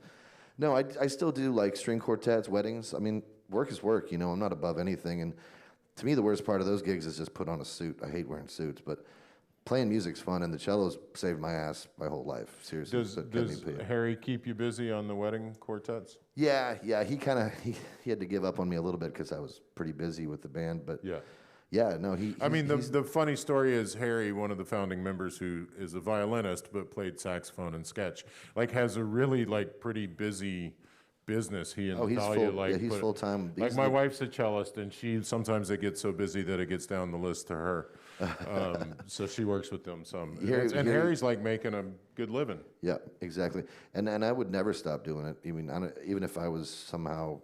[SPEAKER 7] no, I still do like string quartets, weddings. I mean, work is work, you know. I'm not above anything, and to me, the worst part of those gigs is just put on a suit. I hate wearing suits, but playing music's fun, and the cello's saved my ass my whole life. Seriously.
[SPEAKER 1] Does Harry keep you busy on the wedding quartets?
[SPEAKER 7] Yeah. He had to give up on me a little bit because I was pretty busy with the band. But
[SPEAKER 1] Yeah.
[SPEAKER 7] Yeah, no,
[SPEAKER 1] I mean, the funny story is Harry, one of the founding members, who is a violinist but played saxophone and sketch, like has a really like pretty busy business. He and
[SPEAKER 7] he's
[SPEAKER 1] Talia
[SPEAKER 7] full.
[SPEAKER 1] like
[SPEAKER 7] Yeah, he's
[SPEAKER 1] put-
[SPEAKER 7] full time.
[SPEAKER 1] Like my wife's a cellist, and she sometimes it gets so busy that it gets down the list to her. So she works with them some. And Harry's like making a good living.
[SPEAKER 7] Yeah, exactly. And I would never stop doing it. Even if I was somehow,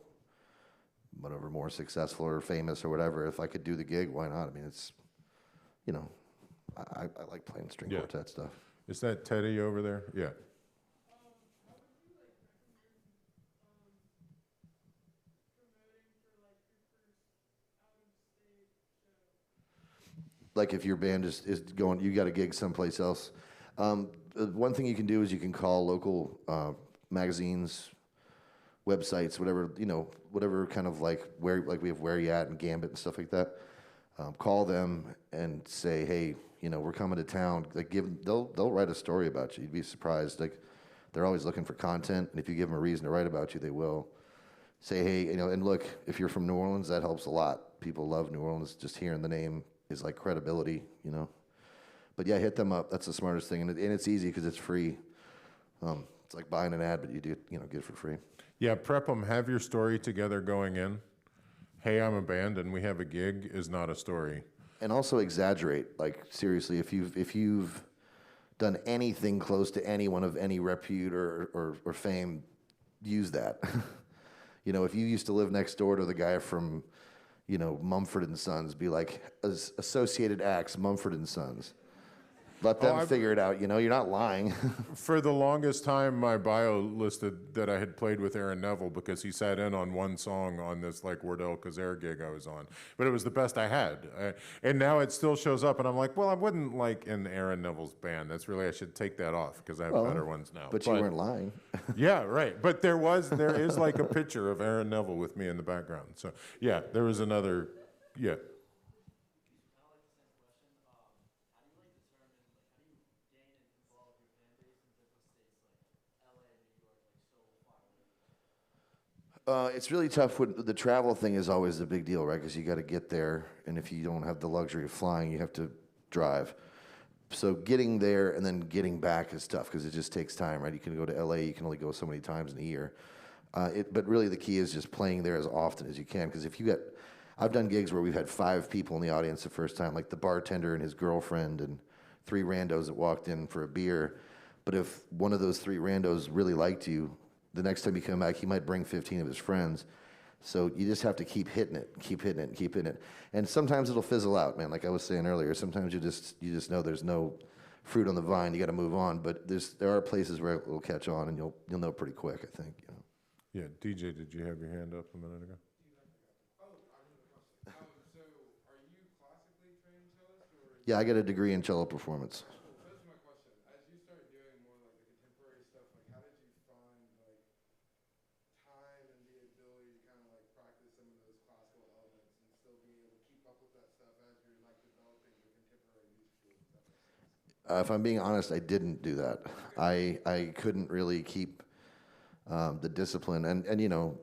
[SPEAKER 7] whatever, more successful or famous or whatever, if I could do the gig, why not? I mean, it's, you know, I like playing string
[SPEAKER 1] Yeah.
[SPEAKER 7] quartet stuff.
[SPEAKER 1] Is that Teddy over there? Yeah.
[SPEAKER 7] Like if your band is going, you got a gig someplace else. One thing you can do is you can call local magazines, websites, whatever, you know, whatever kind of like we have Where You At and Gambit and stuff like that. Call them and say, hey, you know, we're coming to town. Like they'll write a story about you. You'd be surprised. Like they're always looking for content, and if you give them a reason to write about you, they will. Say, hey, you know, and look, if you're from New Orleans, that helps a lot. People love New Orleans. Just hearing the name is like credibility, you know. But yeah, hit them up. That's the smartest thing, and it's easy because it's free. It's like buying an ad, but you do, you know, get it for free.
[SPEAKER 1] Yeah, prep them. Have your story together going in. Hey, I'm a band and we have a gig is not a story.
[SPEAKER 7] And also exaggerate. Like seriously, if you've done anything close to anyone of any repute or fame, use that. You know, if you used to live next door to the guy from, you know, Mumford and Sons, be like Associated Acts, Mumford and Sons. Let them figure it out. You know, you're not lying.
[SPEAKER 1] For the longest time, my bio listed that I had played with Aaron Neville because he sat in on one song on this like Wardell Kazare gig I was on. But it was the best I had. And now it still shows up, and I'm like, well, I wouldn't like in Aaron Neville's band. That's really, I should take that off because I have better ones now.
[SPEAKER 7] But you weren't lying.
[SPEAKER 1] Yeah, right. But there is like a picture of Aaron Neville with me in the background. So yeah, there was another, yeah.
[SPEAKER 7] It's really tough. The travel thing is always the big deal, right? Because you got to get there, and if you don't have the luxury of flying, you have to drive. So getting there and then getting back is tough because it just takes time, right? You can go to LA, you can only go so many times in a year. But really the key is just playing there as often as you can, because if you get, I've done gigs where we've had 5 people in the audience the first time, like the bartender and his girlfriend and 3 randos that walked in for a beer. But if one of those 3 randos really liked you, the next time you come back, he might bring 15 of his friends. So you just have to keep hitting it, keep hitting it, keep hitting it. And sometimes it'll fizzle out, man. Like I was saying earlier, sometimes you just know there's no fruit on the vine. You got to move on. But there are places where it will catch on, and you'll know pretty quick, I think. You know.
[SPEAKER 1] Yeah, DJ, did you have your hand up a minute ago?
[SPEAKER 7] Yeah, I got a degree in cello performance. If I'm being honest, I didn't do that. I couldn't really keep the discipline, and you know,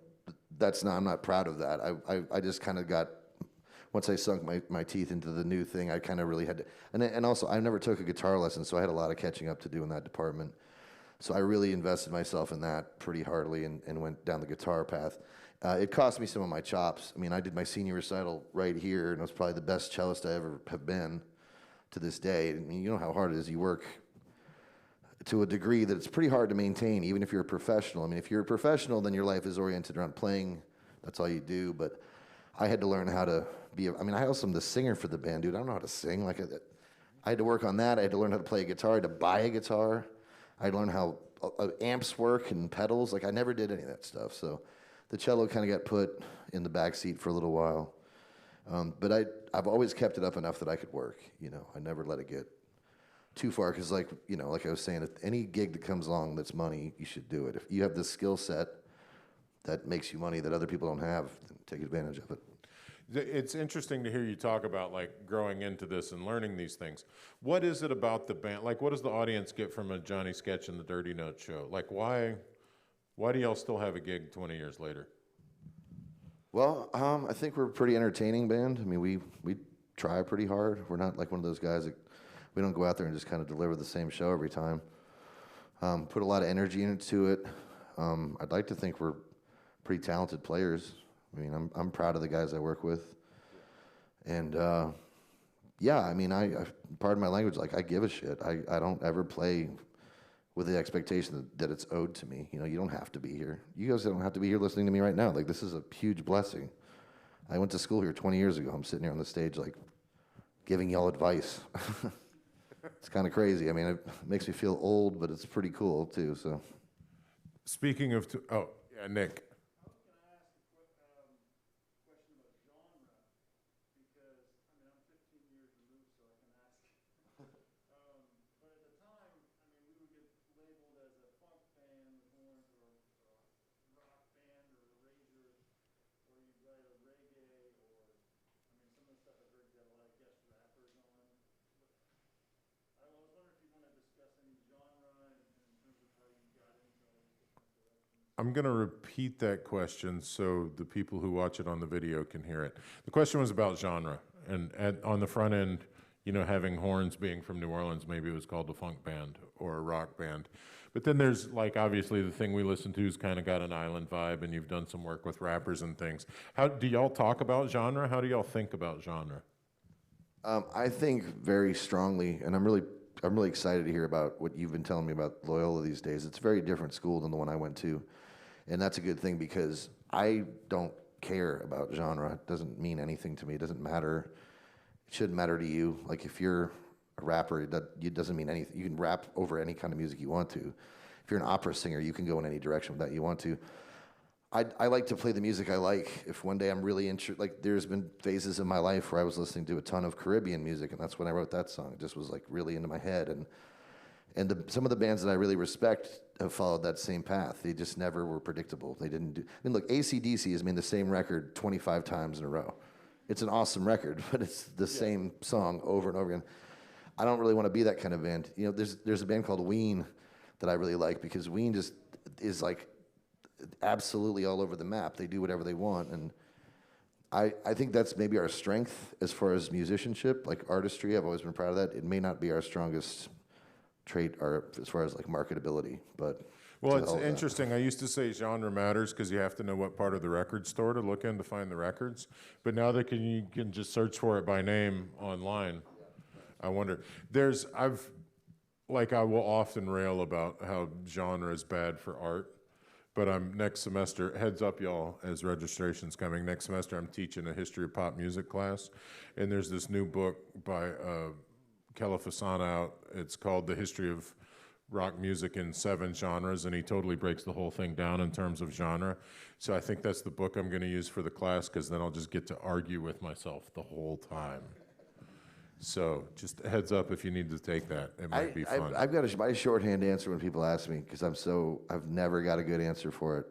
[SPEAKER 7] I'm not proud of that. I just kind of got, once I sunk my teeth into the new thing, I kind of really had to, and also I never took a guitar lesson, so I had a lot of catching up to do in that department. So I really invested myself in that pretty hardly and went down the guitar path. It cost me some of my chops. I mean, I did my senior recital right here, and I was probably the best cellist I ever have been to this day. I mean, you know how hard it is. You work to a degree that it's pretty hard to maintain, even if you're a professional. I mean, if you're a professional, then your life is oriented around playing. That's all you do. But I had to learn how to be. I also am the singer for the band, dude. I don't know how to sing. Like, I had to work on that. I had to learn how to play a guitar. I had to buy a guitar. I had to learn how amps work and pedals. Like, I never did any of that stuff. So the cello kind of got put in the back seat for a little while. But I've always kept it up enough that I could work. You know, I never let it get too far, because like I was saying, if any gig that comes along that's money, you should do it. If you have this skill set that makes you money that other people don't have, then take advantage of it.
[SPEAKER 1] It's interesting to hear you talk about like growing into this and learning these things. What is it about the band? Like, what does the audience get from a Johnny Sketch and the Dirty Note show? Like, why do y'all still have a gig 20 years later?
[SPEAKER 7] Well, I think we're a pretty entertaining band. I mean, we try pretty hard. We're not like one of those guys that we don't go out there and just kind of deliver the same show every time. Put a lot of energy into it. I'd like to think we're pretty talented players. I mean, I'm proud of the guys I work with. And yeah, I mean, I pardon my language, like I give a shit. I don't ever play with the expectation that it's owed to me. You know, you don't have to be here. You guys don't have to be here listening to me right now. Like, this is a huge blessing. I went to school here 20 years ago. I'm sitting here on the stage, like, giving y'all advice. It's kind of crazy. I mean, it makes me feel old, but it's pretty cool, too, so.
[SPEAKER 1] Speaking of, oh, yeah, Nick. I'm going to repeat that question so the people who watch it on the video can hear it. The question was about genre, and on the front end, you know, having horns, being from New Orleans, maybe it was called a funk band or a rock band. But then there's, like, obviously the thing we listen to has kind of got an island vibe, and you've done some work with rappers and things. How do y'all talk about genre? How do y'all think about genre?
[SPEAKER 7] I think very strongly, and I'm really excited to hear about what you've been telling me about Loyola these days. It's a very different school than the one I went to. And that's a good thing because I don't care about genre. It doesn't mean anything to me. It doesn't matter. It shouldn't matter to you. Like, if you're a rapper, it doesn't mean anything. You can rap over any kind of music you want to. If you're an opera singer, you can go in any direction with that you want to. I like to play the music I like. If one day I'm really interested, like, there's been phases in my life where I was listening to a ton of Caribbean music, and that's when I wrote that song. It just was, like, really into my head. And some of the bands that I really respect have followed that same path. They just never were predictable. They didn't do. I mean, look, AC/DC has made the same record 25 times in a row. It's an awesome record, but it's the same song over and over again. I don't really want to be that kind of band. You know, there's a band called Ween that I really like because Ween just is like absolutely all over the map. They do whatever they want, and I think that's maybe our strength as far as musicianship, like artistry. I've always been proud of that. It may not be our strongest trait or as far as like marketability, but
[SPEAKER 1] well, it's interesting. I used to say genre matters because you have to know what part of the record store to look in to find the records. But now that you can just search for it by name online, I wonder. I will often rail about how genre is bad for art. But next semester, heads up y'all, as registration's coming, next semester I'm teaching a history of pop music class. And there's this new book by Kela Fasana out. It's called The History of Rock Music in 7 Genres, and he totally breaks the whole thing down in terms of genre. So I think that's the book I'm going to use for the class, because then I'll just get to argue with myself the whole time. So just a heads up if you need to take that. It might be fun.
[SPEAKER 7] I've got my shorthand answer when people ask me, because I've never got a good answer for it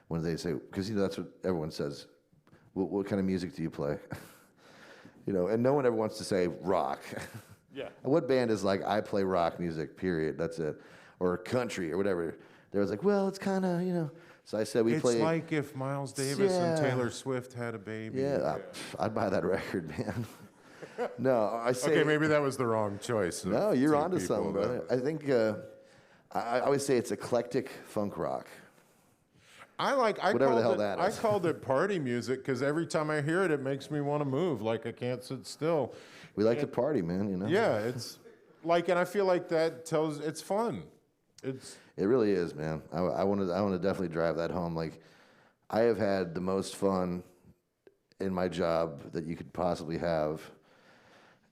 [SPEAKER 7] when they say, because, you know, that's what everyone says. What kind of music do you play? You know, and no one ever wants to say rock.
[SPEAKER 1] Yeah.
[SPEAKER 7] What band is like, I play rock music, period, that's it. Or country or whatever. They was like, well, it's kind of, you know. So I said
[SPEAKER 1] It's like if Miles Davis and Taylor Swift had a baby.
[SPEAKER 7] Yeah, I'd buy that record, man. No, I say.
[SPEAKER 1] Okay, maybe that was the wrong choice.
[SPEAKER 7] No, you're onto something, brother. I think I always say it's eclectic funk rock. Whatever the hell that is.
[SPEAKER 1] I called it party music because every time I hear it, it makes me want to move. Like I can't sit still.
[SPEAKER 7] We like to party, man. You know.
[SPEAKER 1] Yeah, it's like, and I feel like that tells it's fun. It
[SPEAKER 7] really is, man. I want to definitely drive that home. Like, I have had the most fun in my job that you could possibly have,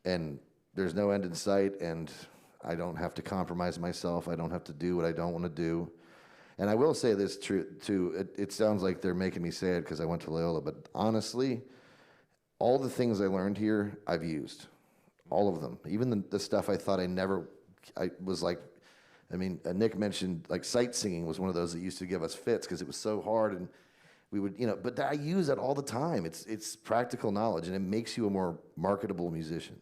[SPEAKER 7] and there's no end in sight, and I don't have to compromise myself. I don't have to do what I don't want to do. And I will say this too. It sounds like they're making me say it because I went to Loyola, but honestly, all the things I learned here, I've used. All of them. Even the stuff I thought I was like, I mean, Nick mentioned like sight singing was one of those that used to give us fits because it was so hard, and we would, you know, but I use that all the time. It's practical knowledge, and it makes you a more marketable musician.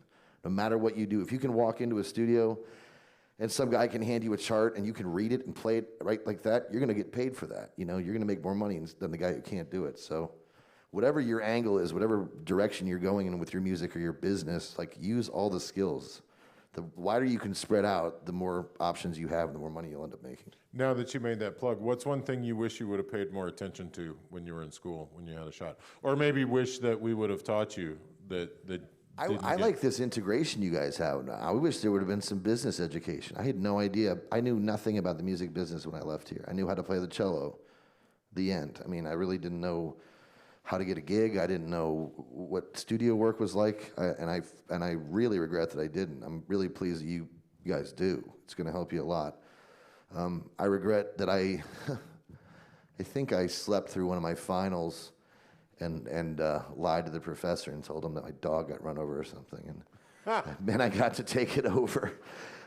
[SPEAKER 7] No matter what you do, if you can walk into a studio and some guy can hand you a chart and you can read it and play it right like that, you're going to get paid for that. You know, you're going to make more money than the guy who can't do it. So whatever your angle is, whatever direction you're going in with your music or your business, like use all the skills. The wider you can spread out, the more options you have, and the more money you'll end up making.
[SPEAKER 1] Now that you made that plug, what's one thing you wish you would have paid more attention to when you were in school, when you had a shot? Or maybe wish that we would have taught you that
[SPEAKER 7] I like this integration you guys have now. I wish there would have been some business education. I had no idea. I knew nothing about the music business when I left here. I knew how to play the cello, the end. I mean, I really didn't know how to get a gig. I didn't know what studio work was like, and I really regret that I didn't. I'm really pleased that you guys do. It's going to help you a lot. I regret that I think I slept through one of my finals and lied to the professor and told him that my dog got run over or something, and then I got to take it over.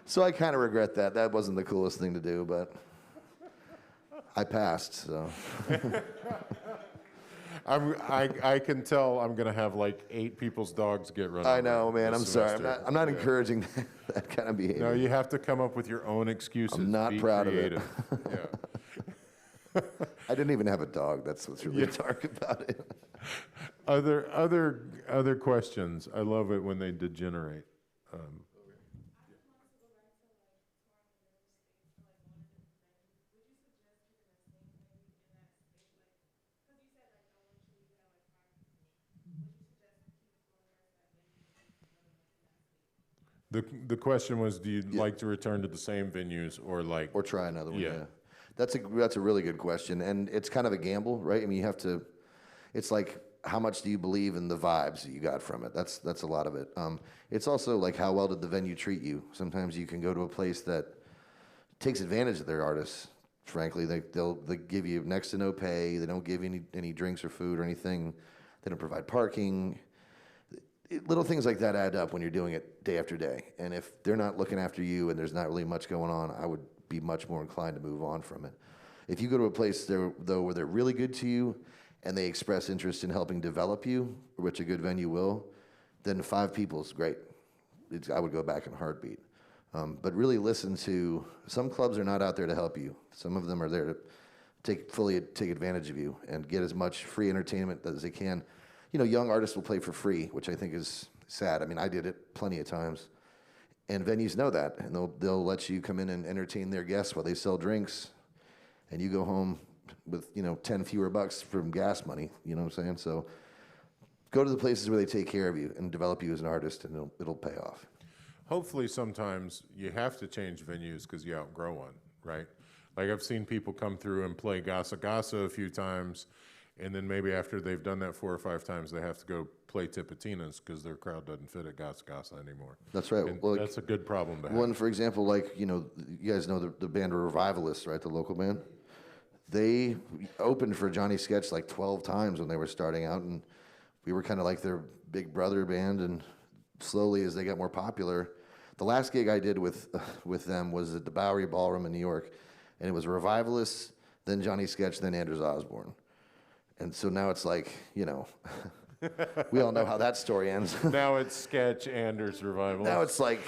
[SPEAKER 7] So I kind of regret that. That wasn't the coolest thing to do, but I passed. So.
[SPEAKER 1] I can tell I'm gonna have like 8 people's dogs get run over.
[SPEAKER 7] I know, man.
[SPEAKER 1] this
[SPEAKER 7] I'm sorry.
[SPEAKER 1] semester.
[SPEAKER 7] I'm not encouraging that kind of behavior.
[SPEAKER 1] No, you have to come up with your own excuses.
[SPEAKER 7] I'm not
[SPEAKER 1] Be
[SPEAKER 7] proud
[SPEAKER 1] creative.
[SPEAKER 7] of it.
[SPEAKER 1] Yeah.
[SPEAKER 7] I didn't even have a dog. That's what's really dark about it.
[SPEAKER 1] Other questions. I love it when they degenerate. The question was, do you like to return to the same venues or like?
[SPEAKER 7] Or try another one.
[SPEAKER 1] Yeah.
[SPEAKER 7] Yeah. That's a really good question, and it's kind of a gamble, right? I mean, you have to. It's like, how much do you believe in the vibes that you got from it? That's a lot of it. It's also like, how well did the venue treat you? Sometimes you can go to a place that takes advantage of their artists. Frankly, they'll give you next to no pay. They don't give you any drinks or food or anything. They don't provide parking. Little things like that add up when you're doing it day after day. And if they're not looking after you and there's not really much going on, I would be much more inclined to move on from it. If you go to a place though where they're really good to you and they express interest in helping develop you, which a good venue will, then 5 people is great. I would go back in a heartbeat. But really listen to, some clubs are not out there to help you. Some of them are there to fully take advantage of you and get as much free entertainment as they can. You know, young artists will play for free, which I think is sad. I mean, I did it plenty of times. And venues know that, and they'll let you come in and entertain their guests while they sell drinks, and you go home with, 10 fewer bucks from gas money, you know what I'm saying? So go to the places where they take care of you and develop you as an artist, and it'll pay off.
[SPEAKER 1] Hopefully sometimes you have to change venues because you outgrow one, right? Like I've seen people come through and play Gasa Gasa a few times, and then maybe after they've done that 4 or 5 times, they have to go play Tipitina's because their crowd doesn't fit at Gasa Gasa anymore.
[SPEAKER 7] That's right.
[SPEAKER 1] And
[SPEAKER 7] Well,
[SPEAKER 1] that's a good problem to have.
[SPEAKER 7] One, for example, like, you guys know the band Revivalists, right? The local band. They opened for Johnny Sketch like 12 times when they were starting out, and we were kind of like their big brother band. And slowly, as they got more popular, the last gig I did with them was at the Bowery Ballroom in New York, and it was Revivalists, then Johnny Sketch, then Anders Osborne. And so now it's like, we all know how that story ends.
[SPEAKER 1] Now it's Sketch, Anders, Revival.
[SPEAKER 7] Now it's like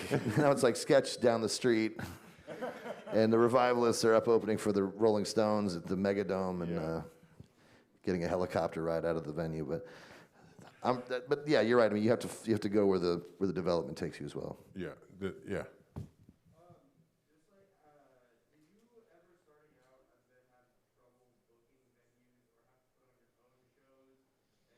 [SPEAKER 7] Sketch down the street, and the Revivalists are up opening for the Rolling Stones at the Megadome, and getting a helicopter ride out of the venue. But yeah, you're right. I mean, you have to go where the development takes you as well.
[SPEAKER 1] Yeah,
[SPEAKER 3] Did you ever starting out and then have trouble booking venues or have to put on your own shows? And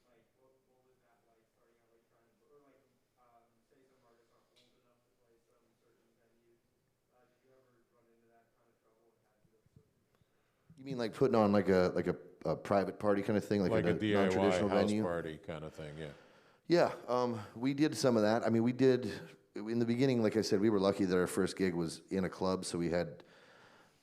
[SPEAKER 3] like, what was that like starting out, like trying to, or like, say some artists aren't old enough to play some certain venues. Did you ever run into that kind of trouble and had to sort of?
[SPEAKER 7] You mean like putting on like a private party kind of thing, like
[SPEAKER 1] like a
[SPEAKER 7] a
[SPEAKER 1] DIY
[SPEAKER 7] non-traditional
[SPEAKER 1] house
[SPEAKER 7] venue?
[SPEAKER 1] party kind of thing, yeah.
[SPEAKER 7] Yeah, we did some of that. I mean, we did, in the beginning, like I said, we were lucky that our first gig was in a club, so we had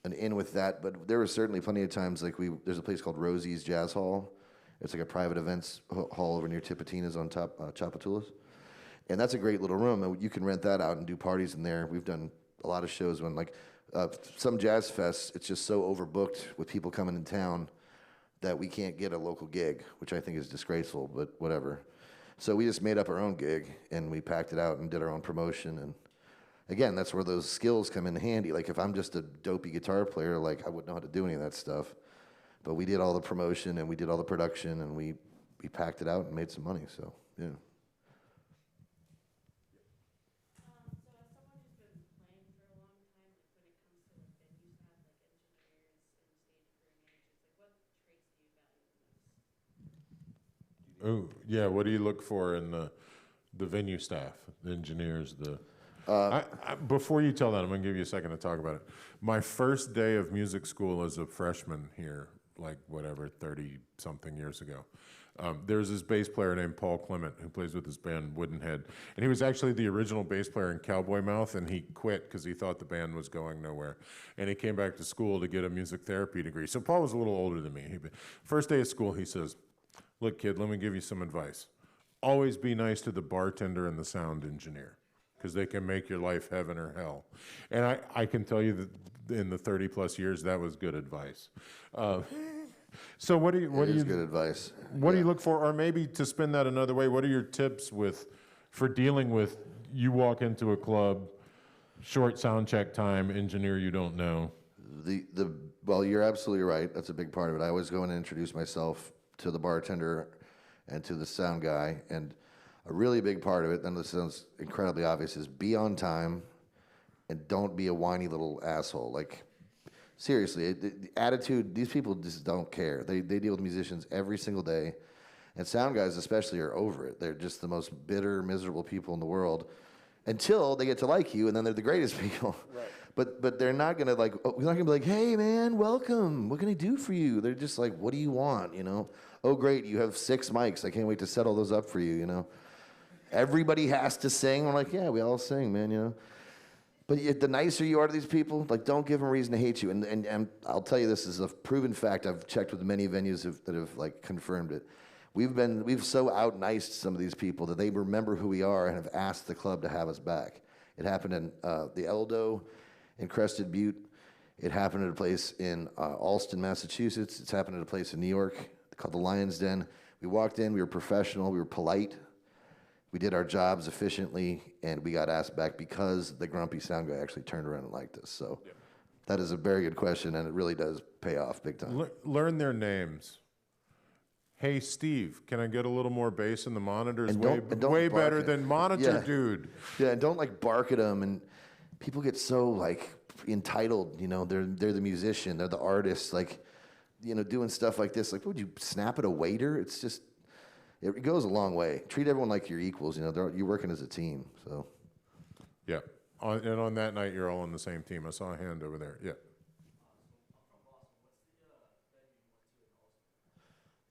[SPEAKER 7] an in with that. But there were certainly plenty of times, like there's a place called Rosie's Jazz Hall. It's like a private events hall over near Tipitina's on top, Chapatulas. And that's a great little room, and you can rent that out and do parties in there. We've done a lot of shows when, like, some jazz fests, it's just so overbooked with people coming in town that we can't get a local gig, which I think is disgraceful, but whatever. So we just made up our own gig, and we packed it out and did our own promotion. And again, that's where those skills come in handy. Like if I'm just a dopey guitar player, like I wouldn't know how to do any of that stuff. But we did all the promotion and we did all the production and we packed it out and made some money. So yeah.
[SPEAKER 8] So as someone who's been playing for a long time, like when it comes to like venue staff, like engineers and stage crew managers, like what traits do you value the most?
[SPEAKER 1] Oh, yeah, what do you look for in the venue staff, the engineers, the... before you tell that, I'm going to give you a second to talk about it. My first day of music school as a freshman here, like whatever, 30-something years ago, there's this bass player named Paul Clement who plays with his band Woodenhead. And he was actually the original bass player in Cowboy Mouth, and he quit because he thought the band was going nowhere. And he came back to school to get a music therapy degree. So Paul was a little older than me. First day of school, he says, "Look, kid, let me give you some advice. Always be nice to the bartender and the sound engineer, because they can make your life heaven or hell." And I can tell you that in the 30-plus years, that was good advice. So what do you
[SPEAKER 7] Good advice.
[SPEAKER 1] what do you look for, or maybe to spin that another way, what are your tips for dealing with, you walk into a club, short sound check time, engineer you don't know?
[SPEAKER 7] Well, you're absolutely right. That's a big part of it. I always go in and introduce myself to the bartender and to the sound guy. And a really big part of it, and this sounds incredibly obvious, is be on time and don't be a whiny little asshole. Like, seriously, the attitude, these people just don't care. They deal with musicians every single day. And sound guys especially are over it. They're just the most bitter, miserable people in the world until they get to like you, and then they're the greatest people. Right. But they're not gonna like, we're not gonna be like, "Hey man, welcome. What can I do for you?" They're just like, "What do you want?" You know? "Oh great, you have 6 mics. I can't wait to set all those up for you." You know? Everybody has to sing. I'm like, yeah, we all sing, man. You know? But the nicer you are to these people, like, don't give them a reason to hate you. And I'll tell you, this is a proven fact. I've checked with many venues that have like confirmed it. We've so out-niced some of these people that they remember who we are and have asked the club to have us back. It happened in the Eldo in Crested Butte. It happened at a place in Allston, Massachusetts. It's happened at a place in New York called the Lion's Den. We walked in, we were professional, we were polite. We did our jobs efficiently, and we got asked back because the grumpy sound guy actually turned around and liked us. So that is a very good question, and it really does pay off big time.
[SPEAKER 1] Learn their names. "Hey, Steve, can I get a little more bass in the monitors?"
[SPEAKER 7] And
[SPEAKER 1] Way
[SPEAKER 7] don't bark
[SPEAKER 1] better
[SPEAKER 7] it.
[SPEAKER 1] than "Monitor,
[SPEAKER 7] Yeah.
[SPEAKER 1] dude."
[SPEAKER 7] Yeah, and don't like bark at them. And people get so like entitled. You know, they're the musician, they're the artist. Like, you know, doing stuff like this. Like, would you snap at a waiter? It's just, it goes a long way. Treat everyone like you're equals. You know, you're working as a team. So.
[SPEAKER 1] Yeah. And on that night, you're all on the same team. I saw a hand over there. Yeah.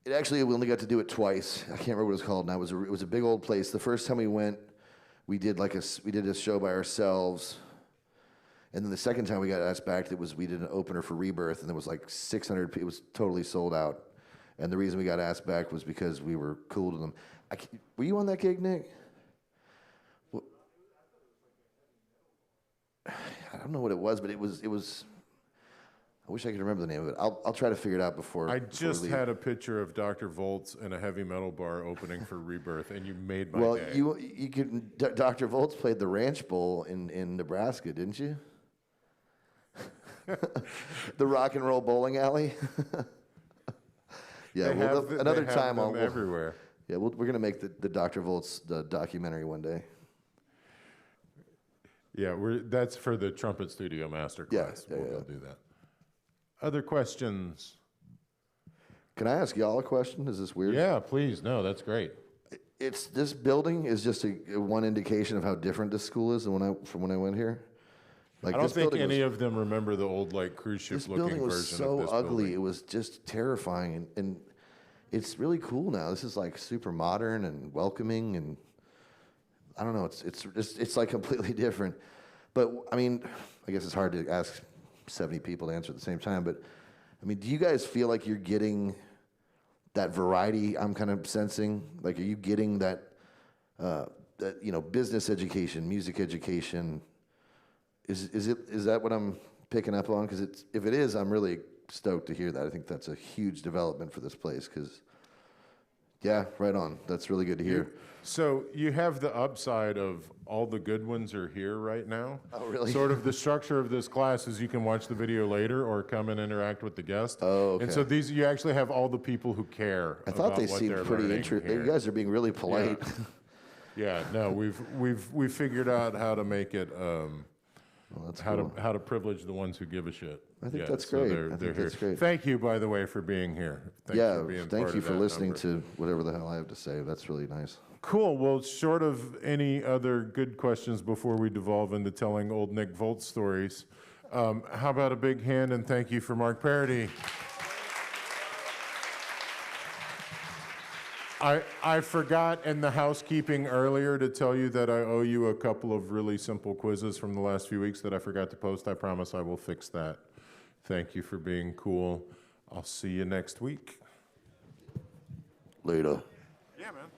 [SPEAKER 7] It actually, we only got to do it twice. I can't remember what it was called now. It was a big old place. The first time we went, we did a show by ourselves. And then the second time we got asked back, we did an opener for Rebirth, and there was like 600 people. It was totally sold out. And the reason we got asked back was because we were cool to them. Were you on that gig, Nick? Well, I don't know what it was, but it was. I wish I could remember the name of it. I'll try to figure it out before.
[SPEAKER 1] I just had a picture of Dr. Volts in a heavy metal bar opening for Rebirth, and you made my day.
[SPEAKER 7] Well, you could. Dr. Volts played the Ranch Bowl in Nebraska, didn't you? The rock and roll bowling alley. Yeah, another time
[SPEAKER 1] I'll everywhere.
[SPEAKER 7] Yeah, we're gonna make the Dr. Volts documentary one day.
[SPEAKER 1] Yeah, that's for the Trumpet Studio Masterclass.
[SPEAKER 7] Yeah,
[SPEAKER 1] We'll go do that. Other questions?
[SPEAKER 7] Can I ask y'all a question? Is this weird?
[SPEAKER 1] Yeah, please. No, that's great.
[SPEAKER 7] This building is just one indication of how different this school is than from when I went here. Like,
[SPEAKER 1] I don't think any of them remember the old like cruise ship looking version of this
[SPEAKER 7] building. This building was so ugly.
[SPEAKER 1] building.
[SPEAKER 7] It was just terrifying, and it's really cool now. This is like super modern and welcoming, and I don't know. It's like completely different. But I mean, I guess it's hard to ask 70 people to answer at the same time. But I mean, do you guys feel like you're getting that variety I'm kind of sensing? Like, are you getting that business education, music education? Is that what I'm picking up on? Because if it is, I'm really stoked to hear that. I think that's a huge development for this place, because Yeah, right on. That's really good to hear.
[SPEAKER 1] So you have the upside of all the good ones are here right now.
[SPEAKER 7] Oh, really?
[SPEAKER 1] Sort of the structure of this class is you can watch the video later or come and interact with the guest.
[SPEAKER 7] Oh, okay.
[SPEAKER 1] And so these, you actually have all the people who care
[SPEAKER 7] I thought
[SPEAKER 1] about
[SPEAKER 7] they
[SPEAKER 1] what
[SPEAKER 7] seemed
[SPEAKER 1] they're
[SPEAKER 7] pretty
[SPEAKER 1] learning
[SPEAKER 7] interesting.
[SPEAKER 1] here.
[SPEAKER 7] You guys are being really polite.
[SPEAKER 1] Yeah, no, we've figured out how to make it,
[SPEAKER 7] Well, that's
[SPEAKER 1] how
[SPEAKER 7] cool.
[SPEAKER 1] to privilege the ones who give a shit.
[SPEAKER 7] I think
[SPEAKER 1] Yeah,
[SPEAKER 7] that's
[SPEAKER 1] so
[SPEAKER 7] great.
[SPEAKER 1] they're-
[SPEAKER 7] I
[SPEAKER 1] they're
[SPEAKER 7] think that's
[SPEAKER 1] here.
[SPEAKER 7] great.
[SPEAKER 1] Thank you, by the way, for being here. Thanks
[SPEAKER 7] Yeah,
[SPEAKER 1] for being
[SPEAKER 7] thank
[SPEAKER 1] part
[SPEAKER 7] you
[SPEAKER 1] of
[SPEAKER 7] for
[SPEAKER 1] that
[SPEAKER 7] listening
[SPEAKER 1] number.
[SPEAKER 7] to whatever the hell I have to say. That's really nice.
[SPEAKER 1] Cool. Well, short of any other good questions before we devolve into telling old Nick Volt stories, how about a big hand and thank you for Marc Paradis. I forgot in the housekeeping earlier to tell you that I owe you a couple of really simple quizzes from the last few weeks that I forgot to post. I promise I will fix that. Thank you for being cool. I'll see you next week.
[SPEAKER 7] Later.
[SPEAKER 1] Yeah, man.